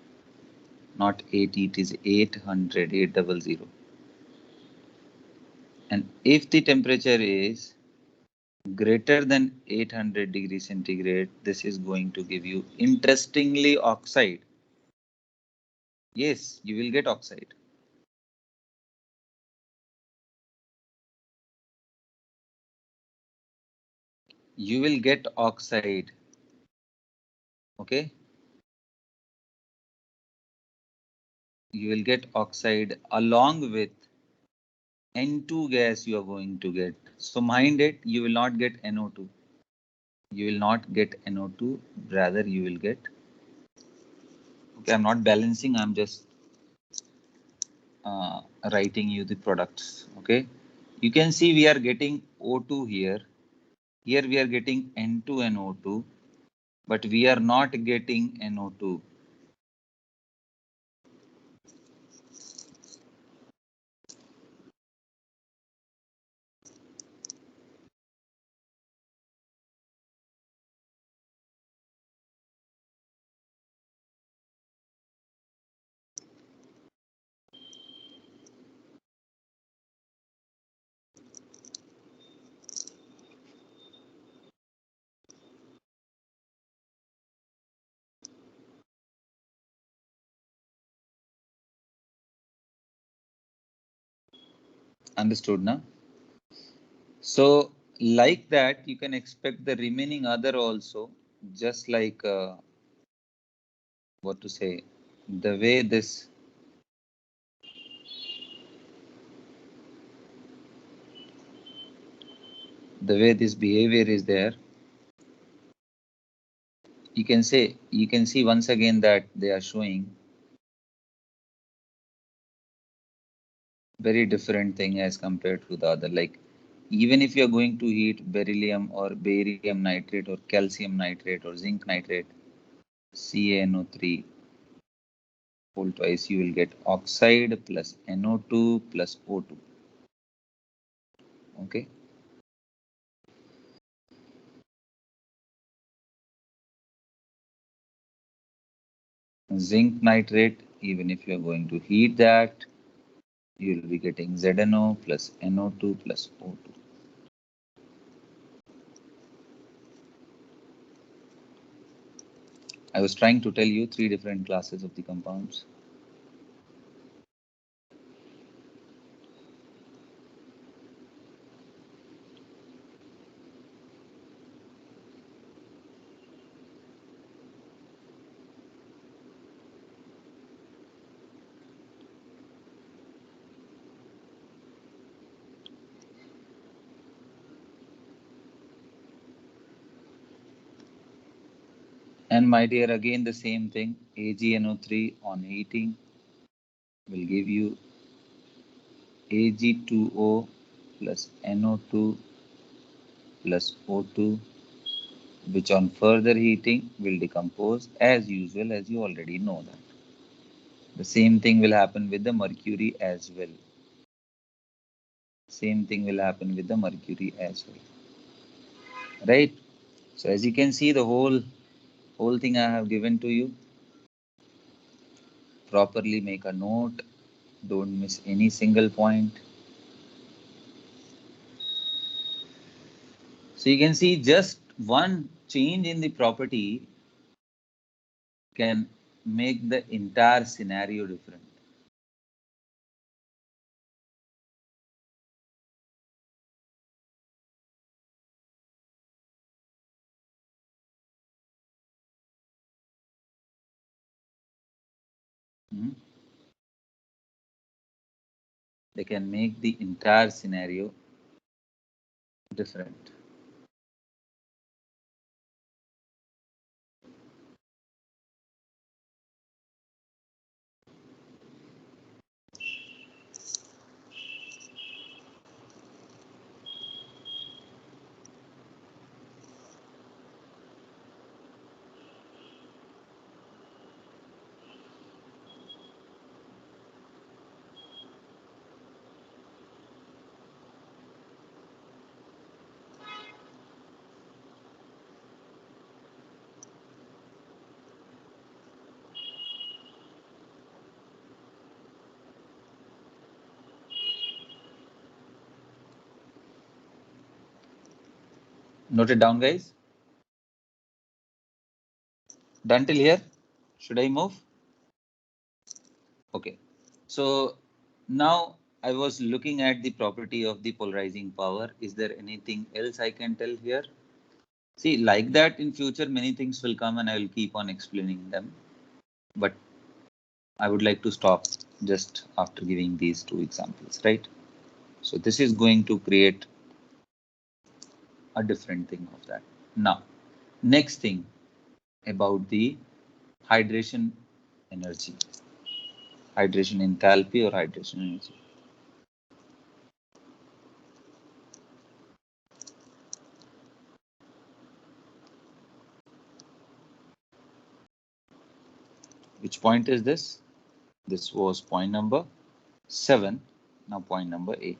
Not 80, it is 800, 800. And if the temperature is greater than 800 degrees centigrade, this is going to give you, interestingly, oxide. Yes, you will get oxide. You will get oxide. Okay. You will get oxide along with N2 gas you are going to get. So mind it, you will not get NO2. You will not get NO2, rather you will get, okay, I'm not balancing, I'm just writing you the products. Okay. You can see we are getting O2 here. Here we are getting N2 and O2, but we are not getting NO2. Understood now? So like that, you can expect the remaining other also, just like what to say, the way this behavior is there. You can see once again that they are showing very different thing as compared to the other. Like even if you are going to heat beryllium or barium nitrate or calcium nitrate or zinc nitrate, CaNO3 whole twice, you will get oxide plus NO2 plus O2. Okay. Zinc nitrate, even if you are going to heat that, you will be getting ZNO plus NO2 plus O2. I was trying to tell you three different classes of the compounds. And my dear, again the same thing, AgNO3 on heating will give you Ag2O plus NO2 plus O2, which on further heating will decompose as usual, as you already know that. The same thing will happen with the mercury as well. Same thing will happen with the mercury as well. Right? So as you can see, the whole thing I have given to you. Properly make a note. Don't miss any single point. So you can see just one change in the property can make the entire scenario different. They can make the entire scenario different. Note it down, guys. Done till here? Should I move? Okay. So now I was looking at the property of the polarizing power. Is there anything else I can tell here? See, like that in future, many things will come and I will keep on explaining them. But I would like to stop just after giving these two examples, right? So this is going to create a different thing of that. Now, next thing about the hydration energy, hydration enthalpy or hydration energy. Which point is this? This was point number 7. Now point number 8.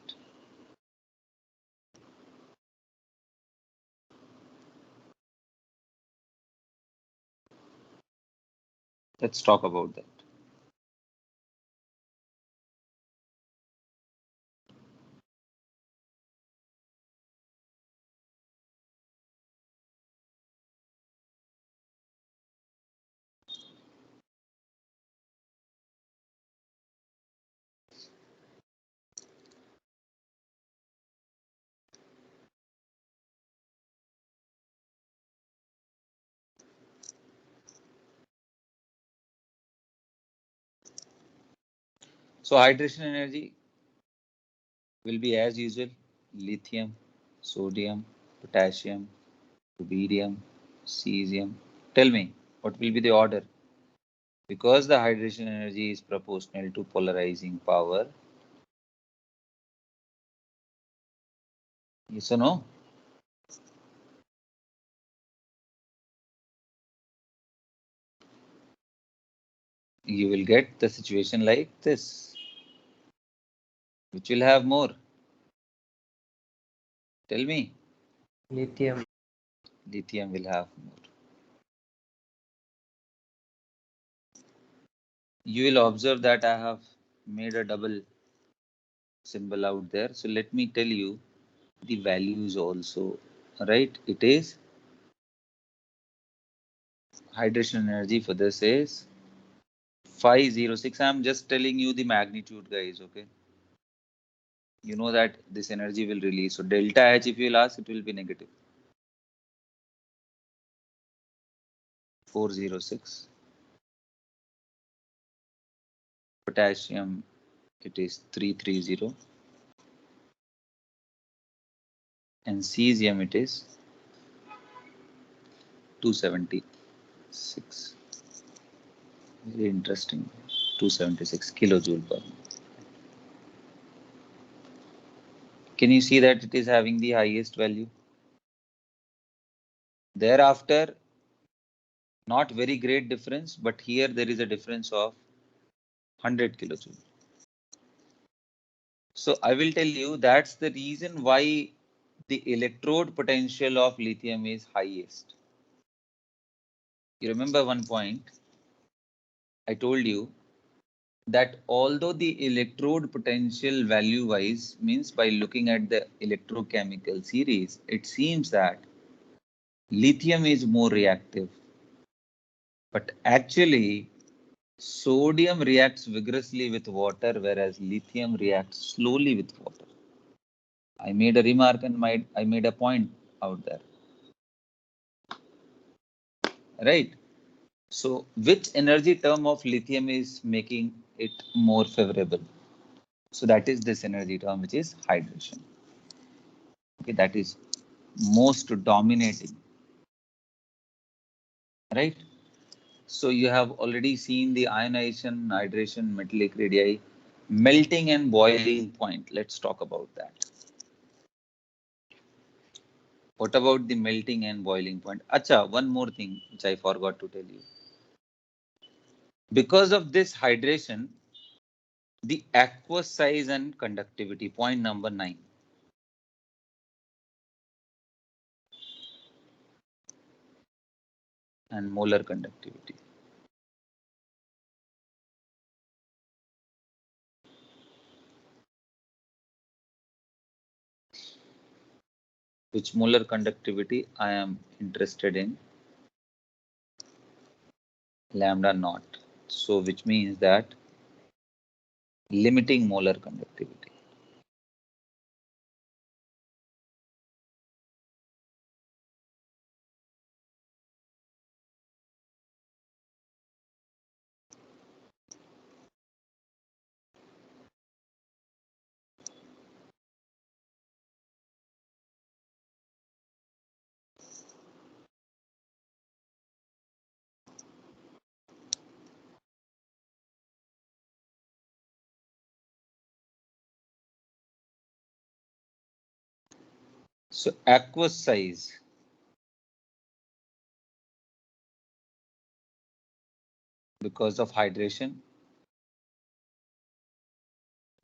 Let's talk about that. So hydration energy will be as usual: lithium, sodium, potassium, rubidium, cesium. Tell me, what will be the order? Because the hydration energy is proportional to polarizing power. Yes or no? You will get the situation like this. Which will have more? Tell me. Lithium. Lithium will have more. You will observe that I have made a double symbol out there. So let me tell you the values also, right? It is hydration energy for this is 506. I'm just telling you the magnitude, guys, okay? You know that this energy will release. So delta H, if you will ask, it will be negative 406. Potassium, it is 330. And cesium, it is 276. Very interesting. 276 kilojoule per mole. Can you see that it is having the highest value? Thereafter, not very great difference, but here there is a difference of 100 kilojoule. So I will tell you that's the reason why the electrode potential of lithium is highest. You remember one point I told you that although the electrode potential value wise means by looking at the electrochemical series, it seems that lithium is more reactive, but actually sodium reacts vigorously with water, whereas lithium reacts slowly with water. I made a remark and I made a point out there, right? So which energy term of lithium is making it more favorable? So that is this energy term, which is hydration. Okay, that is most dominating, right? So you have already seen the ionization, hydration, metallic radii, melting and boiling point. Let's talk about that. What about the melting and boiling point? Acha, one more thing which I forgot to tell you. Because of this hydration, the aqueous size and conductivity, point number 9. And molar conductivity. Which molar conductivity I am interested in? Lambda naught. So which means that limiting molar conductivity. So aqueous size, because of hydration,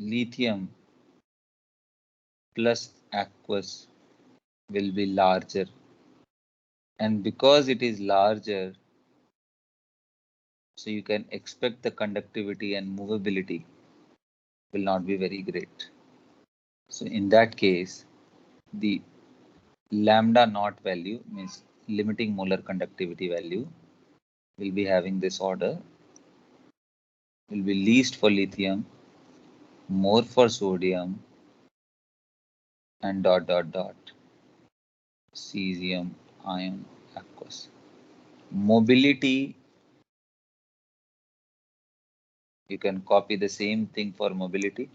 lithium plus aqueous will be larger. And because it is larger, so you can expect the conductivity and movability will not be very great. So in that case, the lambda naught value means limiting molar conductivity value will be having this order, will be least for lithium, more for sodium, and dot dot dot cesium ion aqueous. Mobility, you can copy the same thing for mobility.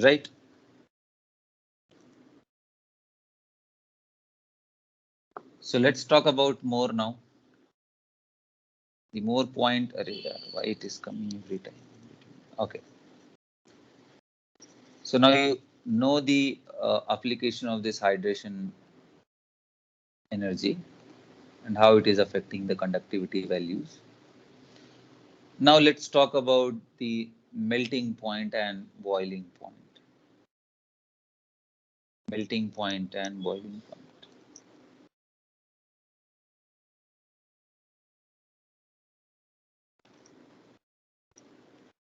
Right? So let's talk about more now. The more point, why it is coming every time. Okay. So now you know the application of this hydration energy and how it is affecting the conductivity values. Now let's talk about the melting point and boiling point. Melting point and boiling point.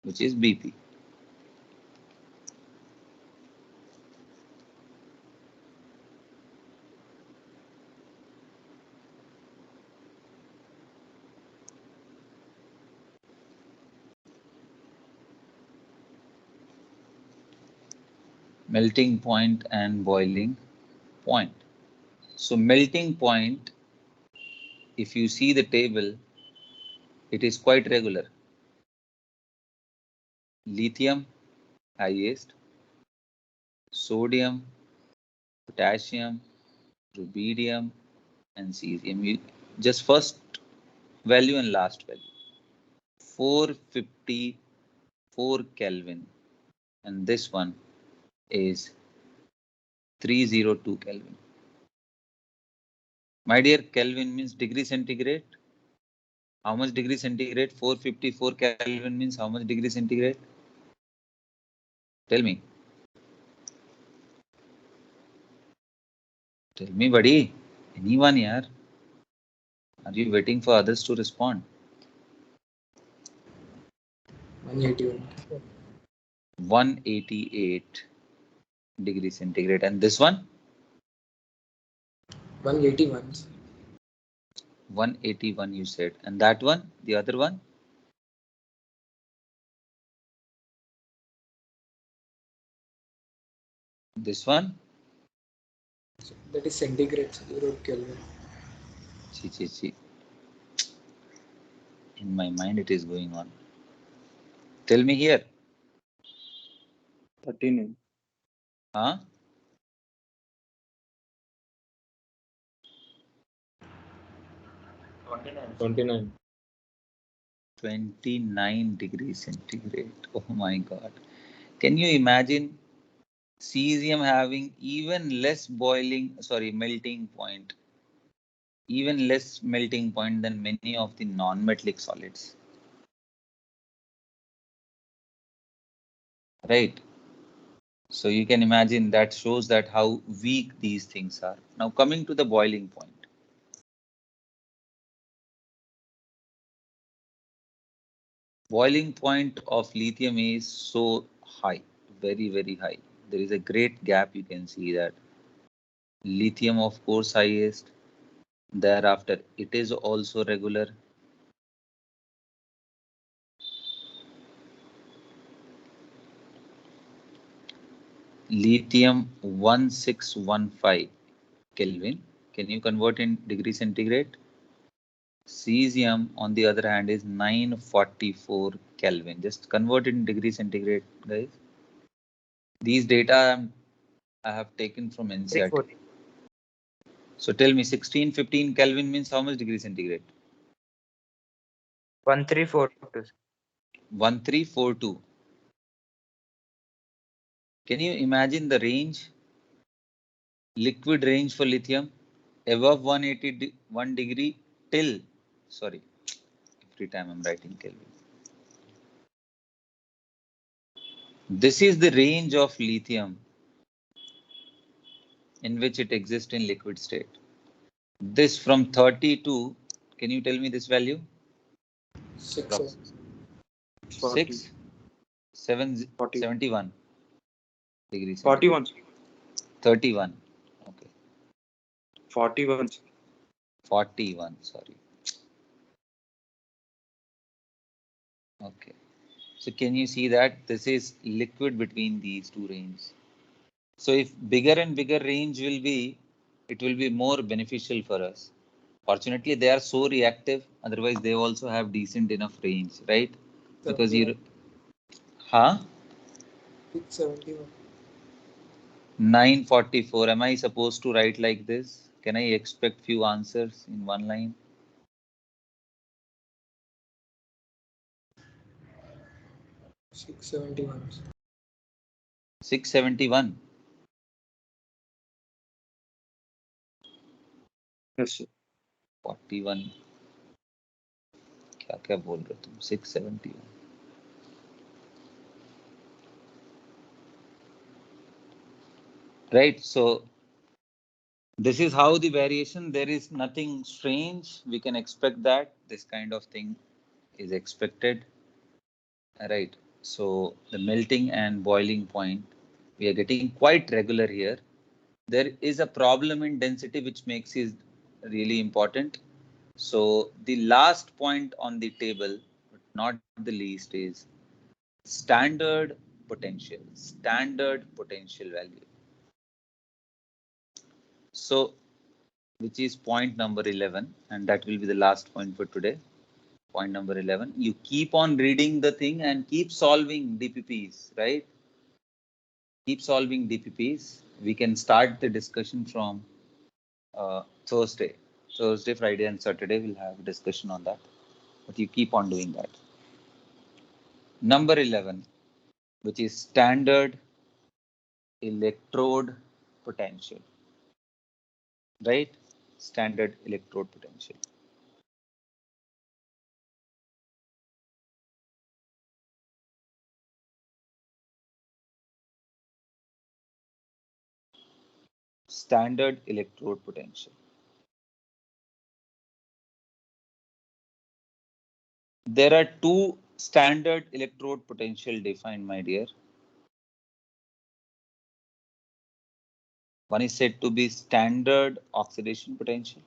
Which is BP. melting point and boiling point. So melting point, if you see the table, it is quite regular. Lithium highest, sodium, potassium, rubidium, and cesium. Just first value and last value. 454 Kelvin, and this one is 302 Kelvin. My dear, Kelvin means degree centigrade. How much degree centigrade? 454 Kelvin means how much degree centigrade? Tell me. Tell me, buddy. Anyone here? Are you waiting for others to respond? 181. 188 degree centigrade. And this one? 181. 181 you said. And that one? The other one? This one? So that is centigrade, 0 Kelvin. See. In my mind it is going on. Tell me here. 39. Huh? 29. 29 degrees centigrade. Oh my God. Can you imagine cesium having even less melting point, even less melting point than many of the non-metallic solids? Right? So you can imagine that shows that how weak these things are. Now coming to the boiling point. Boiling point of lithium is so high, very, very high. There is a great gap. You can see that lithium, of course, highest. Thereafter, it is also regular. Lithium 1615 Kelvin. Can you convert in degree centigrade? Cesium, on the other hand, is 944 Kelvin. Just convert in degree centigrade, guys. These data I have taken from NCERT. 340. So tell me, 1615 Kelvin means how much degree centigrade? 1342. 1342. Can you imagine the range? Liquid range for lithium above 181 degree till, sorry, every time I'm writing Kelvin. This is the range of lithium in which it exists in liquid state. This from 32, can you tell me this value? 6. 6, 7, 40. 71 degrees. 41. 31. Okay. 41. 41, sorry. Okay. So can you see that this is liquid between these two ranges? So if bigger and bigger range will be, it will be more beneficial for us. Fortunately, they are so reactive. Otherwise, they also have decent enough range, right? Because you, 671. 944. Am I supposed to write like this? Can I expect few answers in one line? 671. 671. Yes, sir. 41. क्या बोल रहे हो तुम? 671. Right. So this is how the variation. There is nothing strange. We can expect that this kind of thing is expected. Right. So the melting and boiling point, we are getting quite regular here. There is a problem in density which makes it really important. So the last point on the table, but not the least, is standard potential, standard potential value. So, which is point number 11, and that will be the last point for today. Point number 11, you keep on reading the thing and keep solving DPPs, right? Keep solving DPPs. We can start the discussion from Thursday, Friday, and Saturday. We'll have a discussion on that. But you keep on doing that. Number 11, which is standard electrode potential, right? Standard electrode potential. Standard electrode potential. There are two standard electrode potential defined, my dear. One is said to be standard oxidation potential.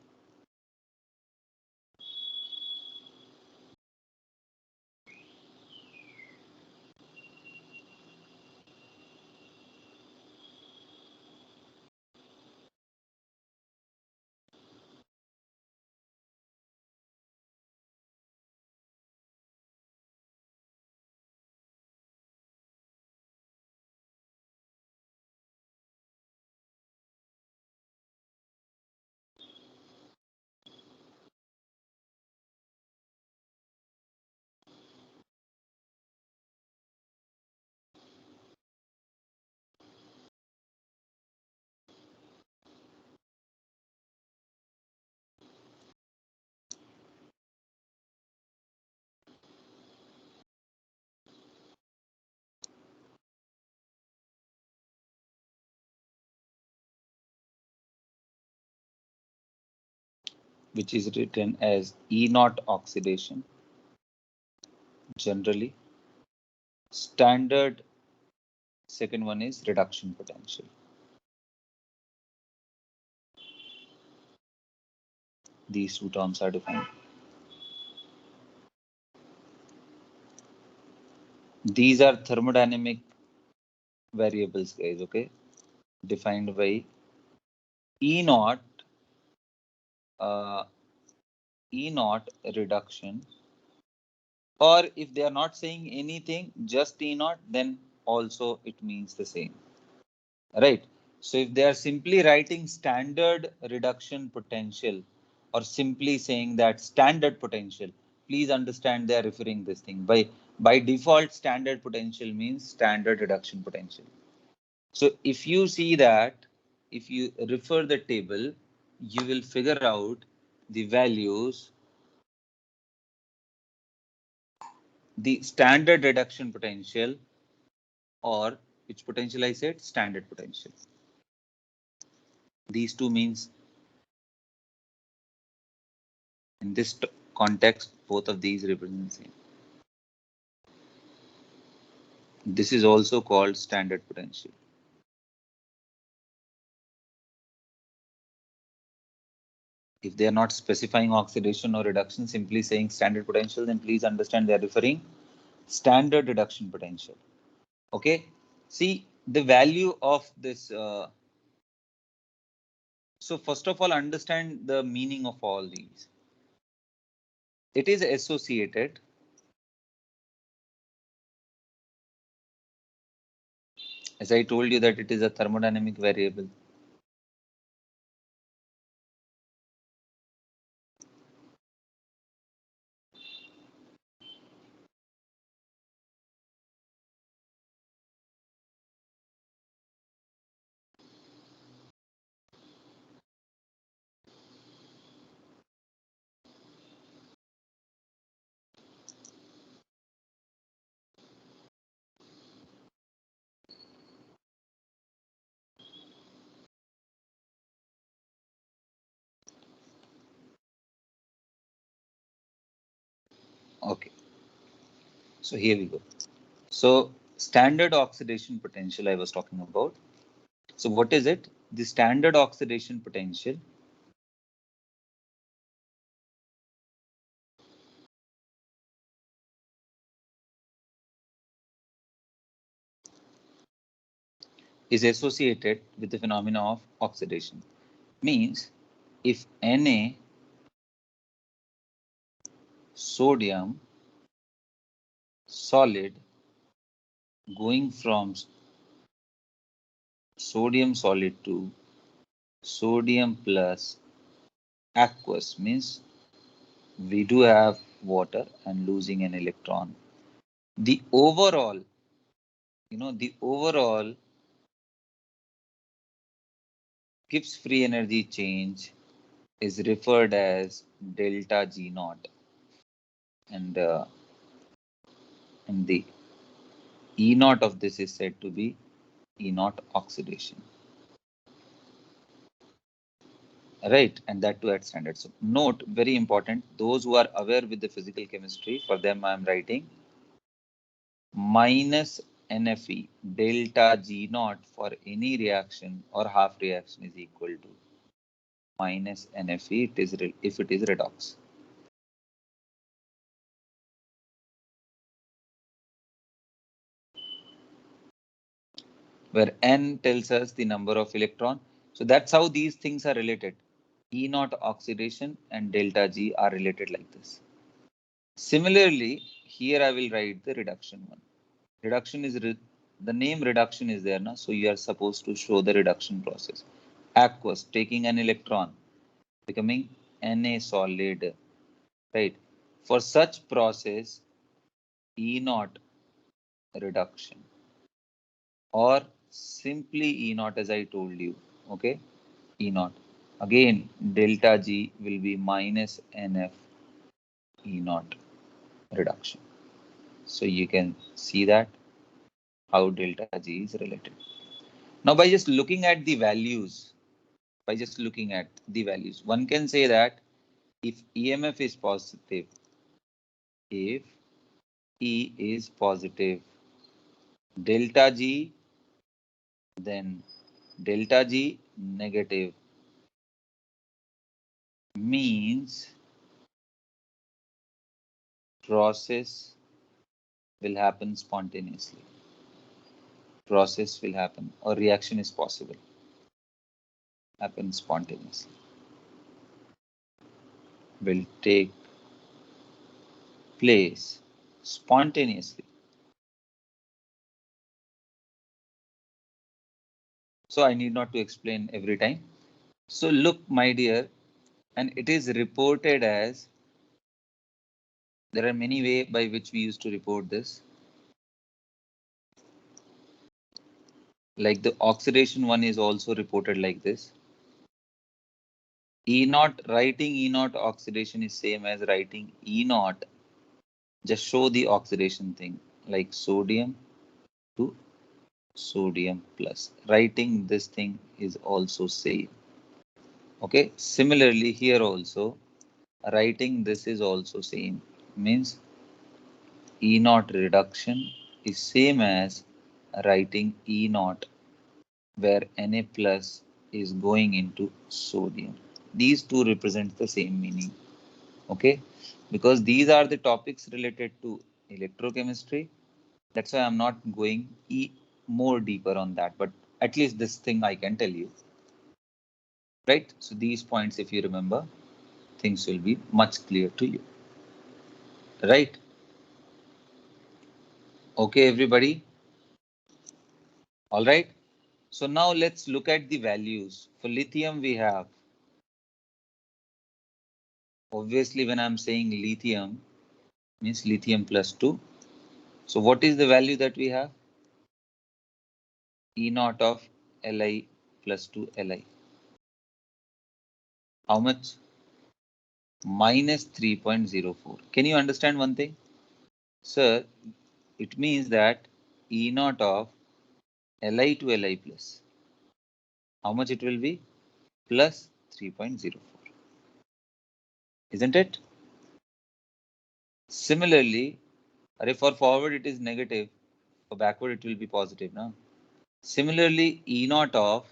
Which is written as E naught oxidation. Generally, standard second one is reduction potential. These two terms are defined. These are thermodynamic variables, guys, okay? Defined by E naught, E naught reduction, or if they are not saying anything, just E naught, then also it means the same, right? So if they are simply writing standard reduction potential or simply saying that standard potential, please understand they are referring this thing. By default, standard potential means standard reduction potential. So if you see that, if you refer the table, you will figure out the values, the standard reduction potential, or which potential I said, standard potential. These two means in this context, both of these represent the same. This is also called standard potential. If they are not specifying oxidation or reduction, simply saying standard potential, then please understand they are referring standard reduction potential. Okay, see the value of this. So first of all, understand the meaning of all these. It is associated as I told you that it is a thermodynamic variable. Okay, so here we go. So standard oxidation potential I was talking about. So what is it? The standard oxidation potential is associated with the phenomena of oxidation. Means if Na sodium solid going from sodium solid to sodium plus aqueous, means we do have water and losing an electron. The overall, the overall Gibbs free energy change is referred as delta G naught, and the E naught of this is said to be E naught oxidation. Right, and that too at standard. So note, very important, those who are aware with the physical chemistry, for them I am writing minus NFE delta G naught for any reaction or half reaction is equal to minus NFE if it is redox. Where N tells us the number of electron. So that's how these things are related. E naught oxidation and delta G are related like this. Similarly, here I will write the reduction one. Reduction is the name reduction is there now, so you are supposed to show the reduction process. Aqueous, taking an electron, becoming Na solid, right? For such process, E naught reduction, or simply E naught as I told you, okay? E naught. Again, delta G will be minus NF E naught reduction. So you can see that how delta G is related. Now, by just looking at the values, one can say that if EMF is positive, if E is positive, delta G, then delta G negative means process will happen spontaneously. Process will happen, or reaction is possible, happen spontaneously, will take place spontaneously. So I need not to explain every time. So look, my dear, and it is reported as, there are many ways by which we used to report this. Like the oxidation one is also reported like this. E naught, writing E naught oxidation is same as writing E naught. Just show the oxidation thing, like sodium to sodium plus. Writing this thing is also same. Okay, similarly here also, writing this is also same. Means E naught reduction is same as writing E naught where Na plus is going into sodium. These two represent the same meaning. Okay, because these are the topics related to electrochemistry. That's why I'm not going more deeper on that, but at least this thing I can tell you. Right? So these points, if you remember, things will be much clear to you. Right? Okay, everybody. All right. So now let's look at the values. For lithium, we have, obviously, when I'm saying lithium, means lithium plus 2. So what is the value that we have? E naught of Li plus 2 Li. How much? Minus 3.04. Can you understand one thing? Sir, it means that E naught of Li to Li plus. How much it will be? Plus 3.04. Isn't it? Similarly, for forward it is negative, for backward it will be positive now. Similarly, E naught of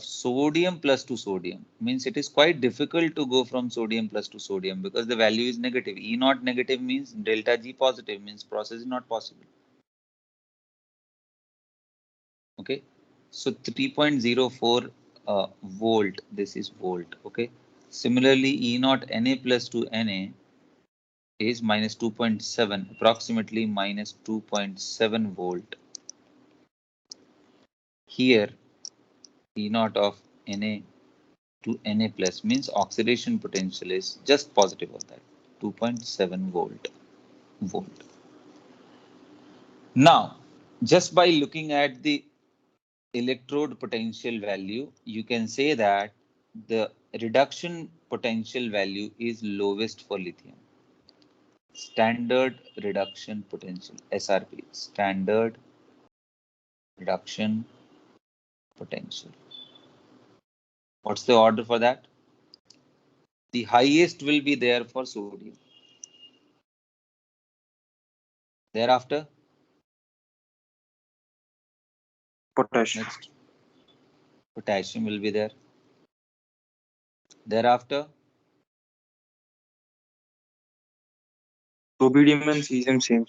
sodium plus to sodium means it is quite difficult to go from sodium plus to sodium because the value is negative. E naught negative means delta G positive means process is not possible. Okay, so 3.04 volt, this is volt. Okay, similarly E naught Na plus to Na is minus 2.7, approximately minus 2.7 volt. Here E naught of Na to Na plus means oxidation potential is just positive of that, 2.7 volt. Now, just by looking at the electrode potential value, you can say that the reduction potential value is lowest for lithium. Standard reduction potential, SRP, standard reduction potential. What's the order for that? The highest will be there for sodium. Thereafter, Potassium. next, potassium will be there. Thereafter, Rubidium and cesium same.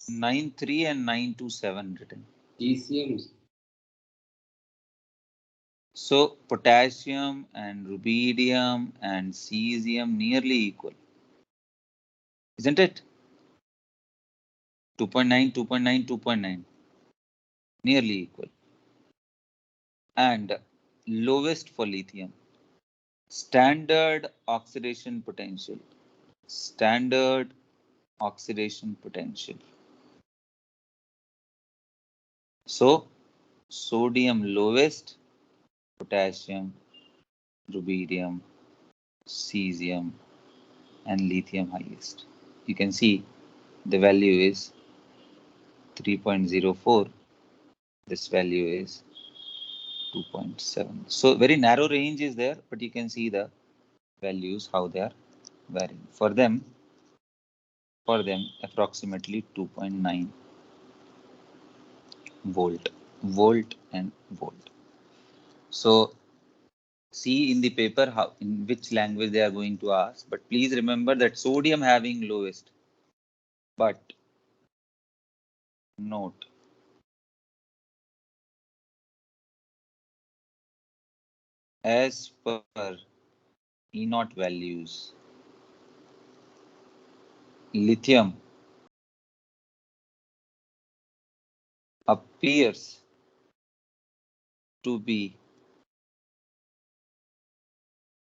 9.3 and 9.27 written. GCMs. So potassium and rubidium and cesium nearly equal, isn't it? 2.9, 2.9, 2.9, nearly equal. And lowest for lithium, standard oxidation potential, standard oxidation potential. So sodium lowest, potassium, rubidium, cesium, and lithium highest. You can see the value is 3.04. This value is 2.7. So very narrow range is there, but you can see the values how they are varying. For them approximately 2.9 volt and volt. So see in the paper how in which language they are going to ask, but please remember that sodium having lowest, but note as per E naught values, lithium appears to be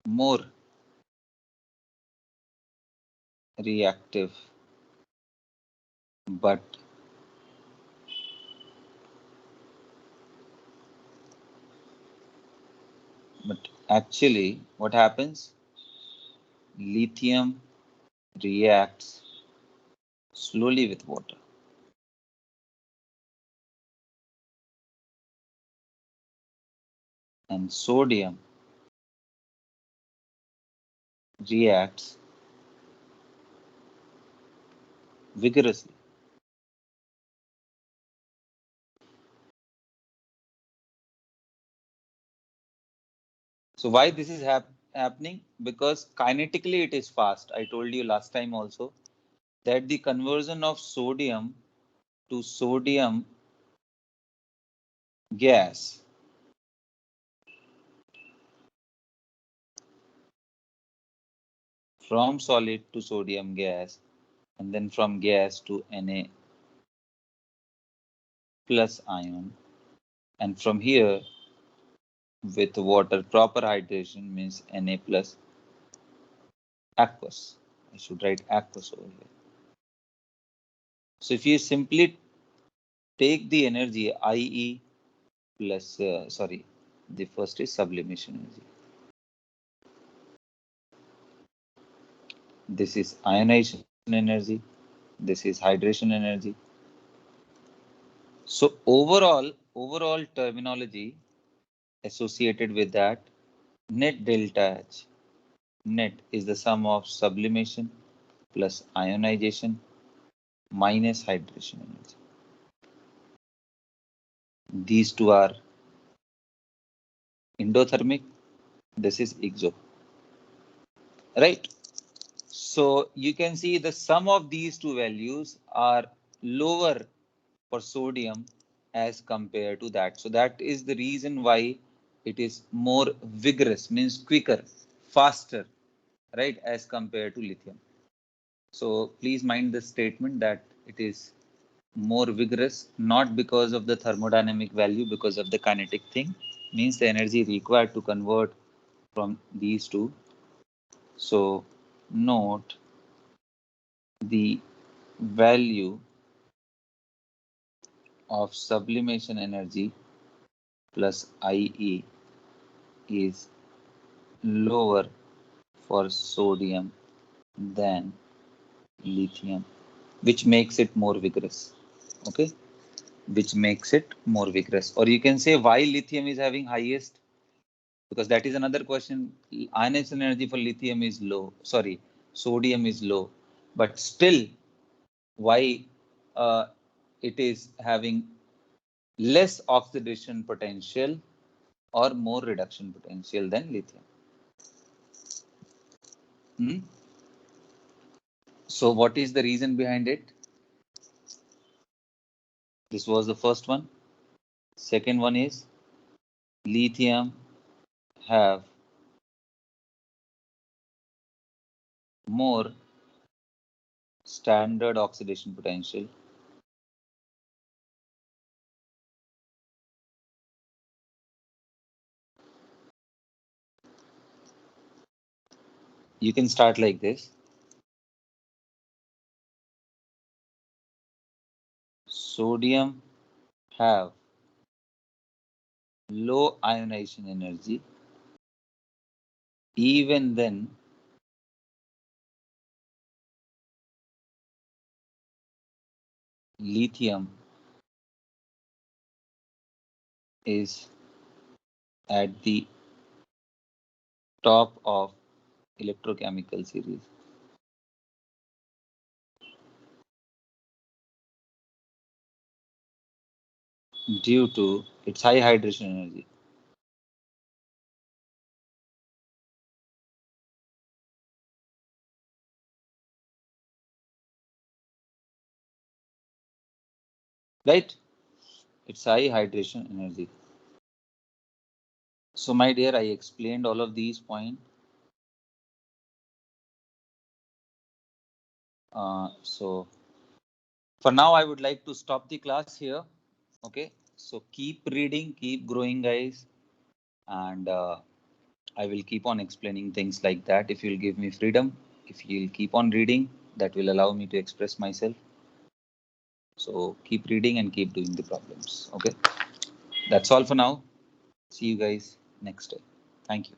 more reactive, but actually what happens, lithium reacts slowly with water, and sodium reacts vigorously. So why this is happening? Because kinetically it is fast. I told you last time also that the conversion of sodium to sodium gas from solid to sodium gas and then from gas to Na plus ion, and from here with water proper hydration means Na plus aqueous. I should write aqueous over here. So if you simply take the energy IE plus, the first is sublimation energy. This is ionization energy. This is hydration energy. So overall terminology associated with that, net delta H. Net is the sum of sublimation plus ionization minus hydration energy. These two are endothermic. This is exo. Right? So you can see the sum of these two values are lower for sodium as compared to that. So that is the reason why it is more vigorous, means quicker, faster, right, as compared to lithium. So please mind the statement that it is more vigorous, not because of the thermodynamic value, because of the kinetic thing, means the energy required to convert from these two. So note the value of sublimation energy plus IE is lower for sodium than lithium, which makes it more vigorous. Okay, which makes it more vigorous. Or you can say why lithium is having highest, because that is another question. Ionization energy for lithium is low, sorry, sodium is low, but still why it is having less oxidation potential or more reduction potential than lithium. So what is the reason behind it? This was the first one. Second one is lithium have more standard oxidation potential. You can start like this. Sodium have low ionization energy. Even then, lithium is at the top of electrochemical series. Due to its high hydration energy. Right? Its high hydration energy. So my dear, I explained all of these points. So for now, I would like to stop the class here. Okay. So keep reading, keep growing, guys. And I will keep on explaining things like that if you'll give me freedom. If you'll keep on reading, that will allow me to express myself. So keep reading and keep doing the problems. Okay. That's all for now. See you guys next time. Thank you.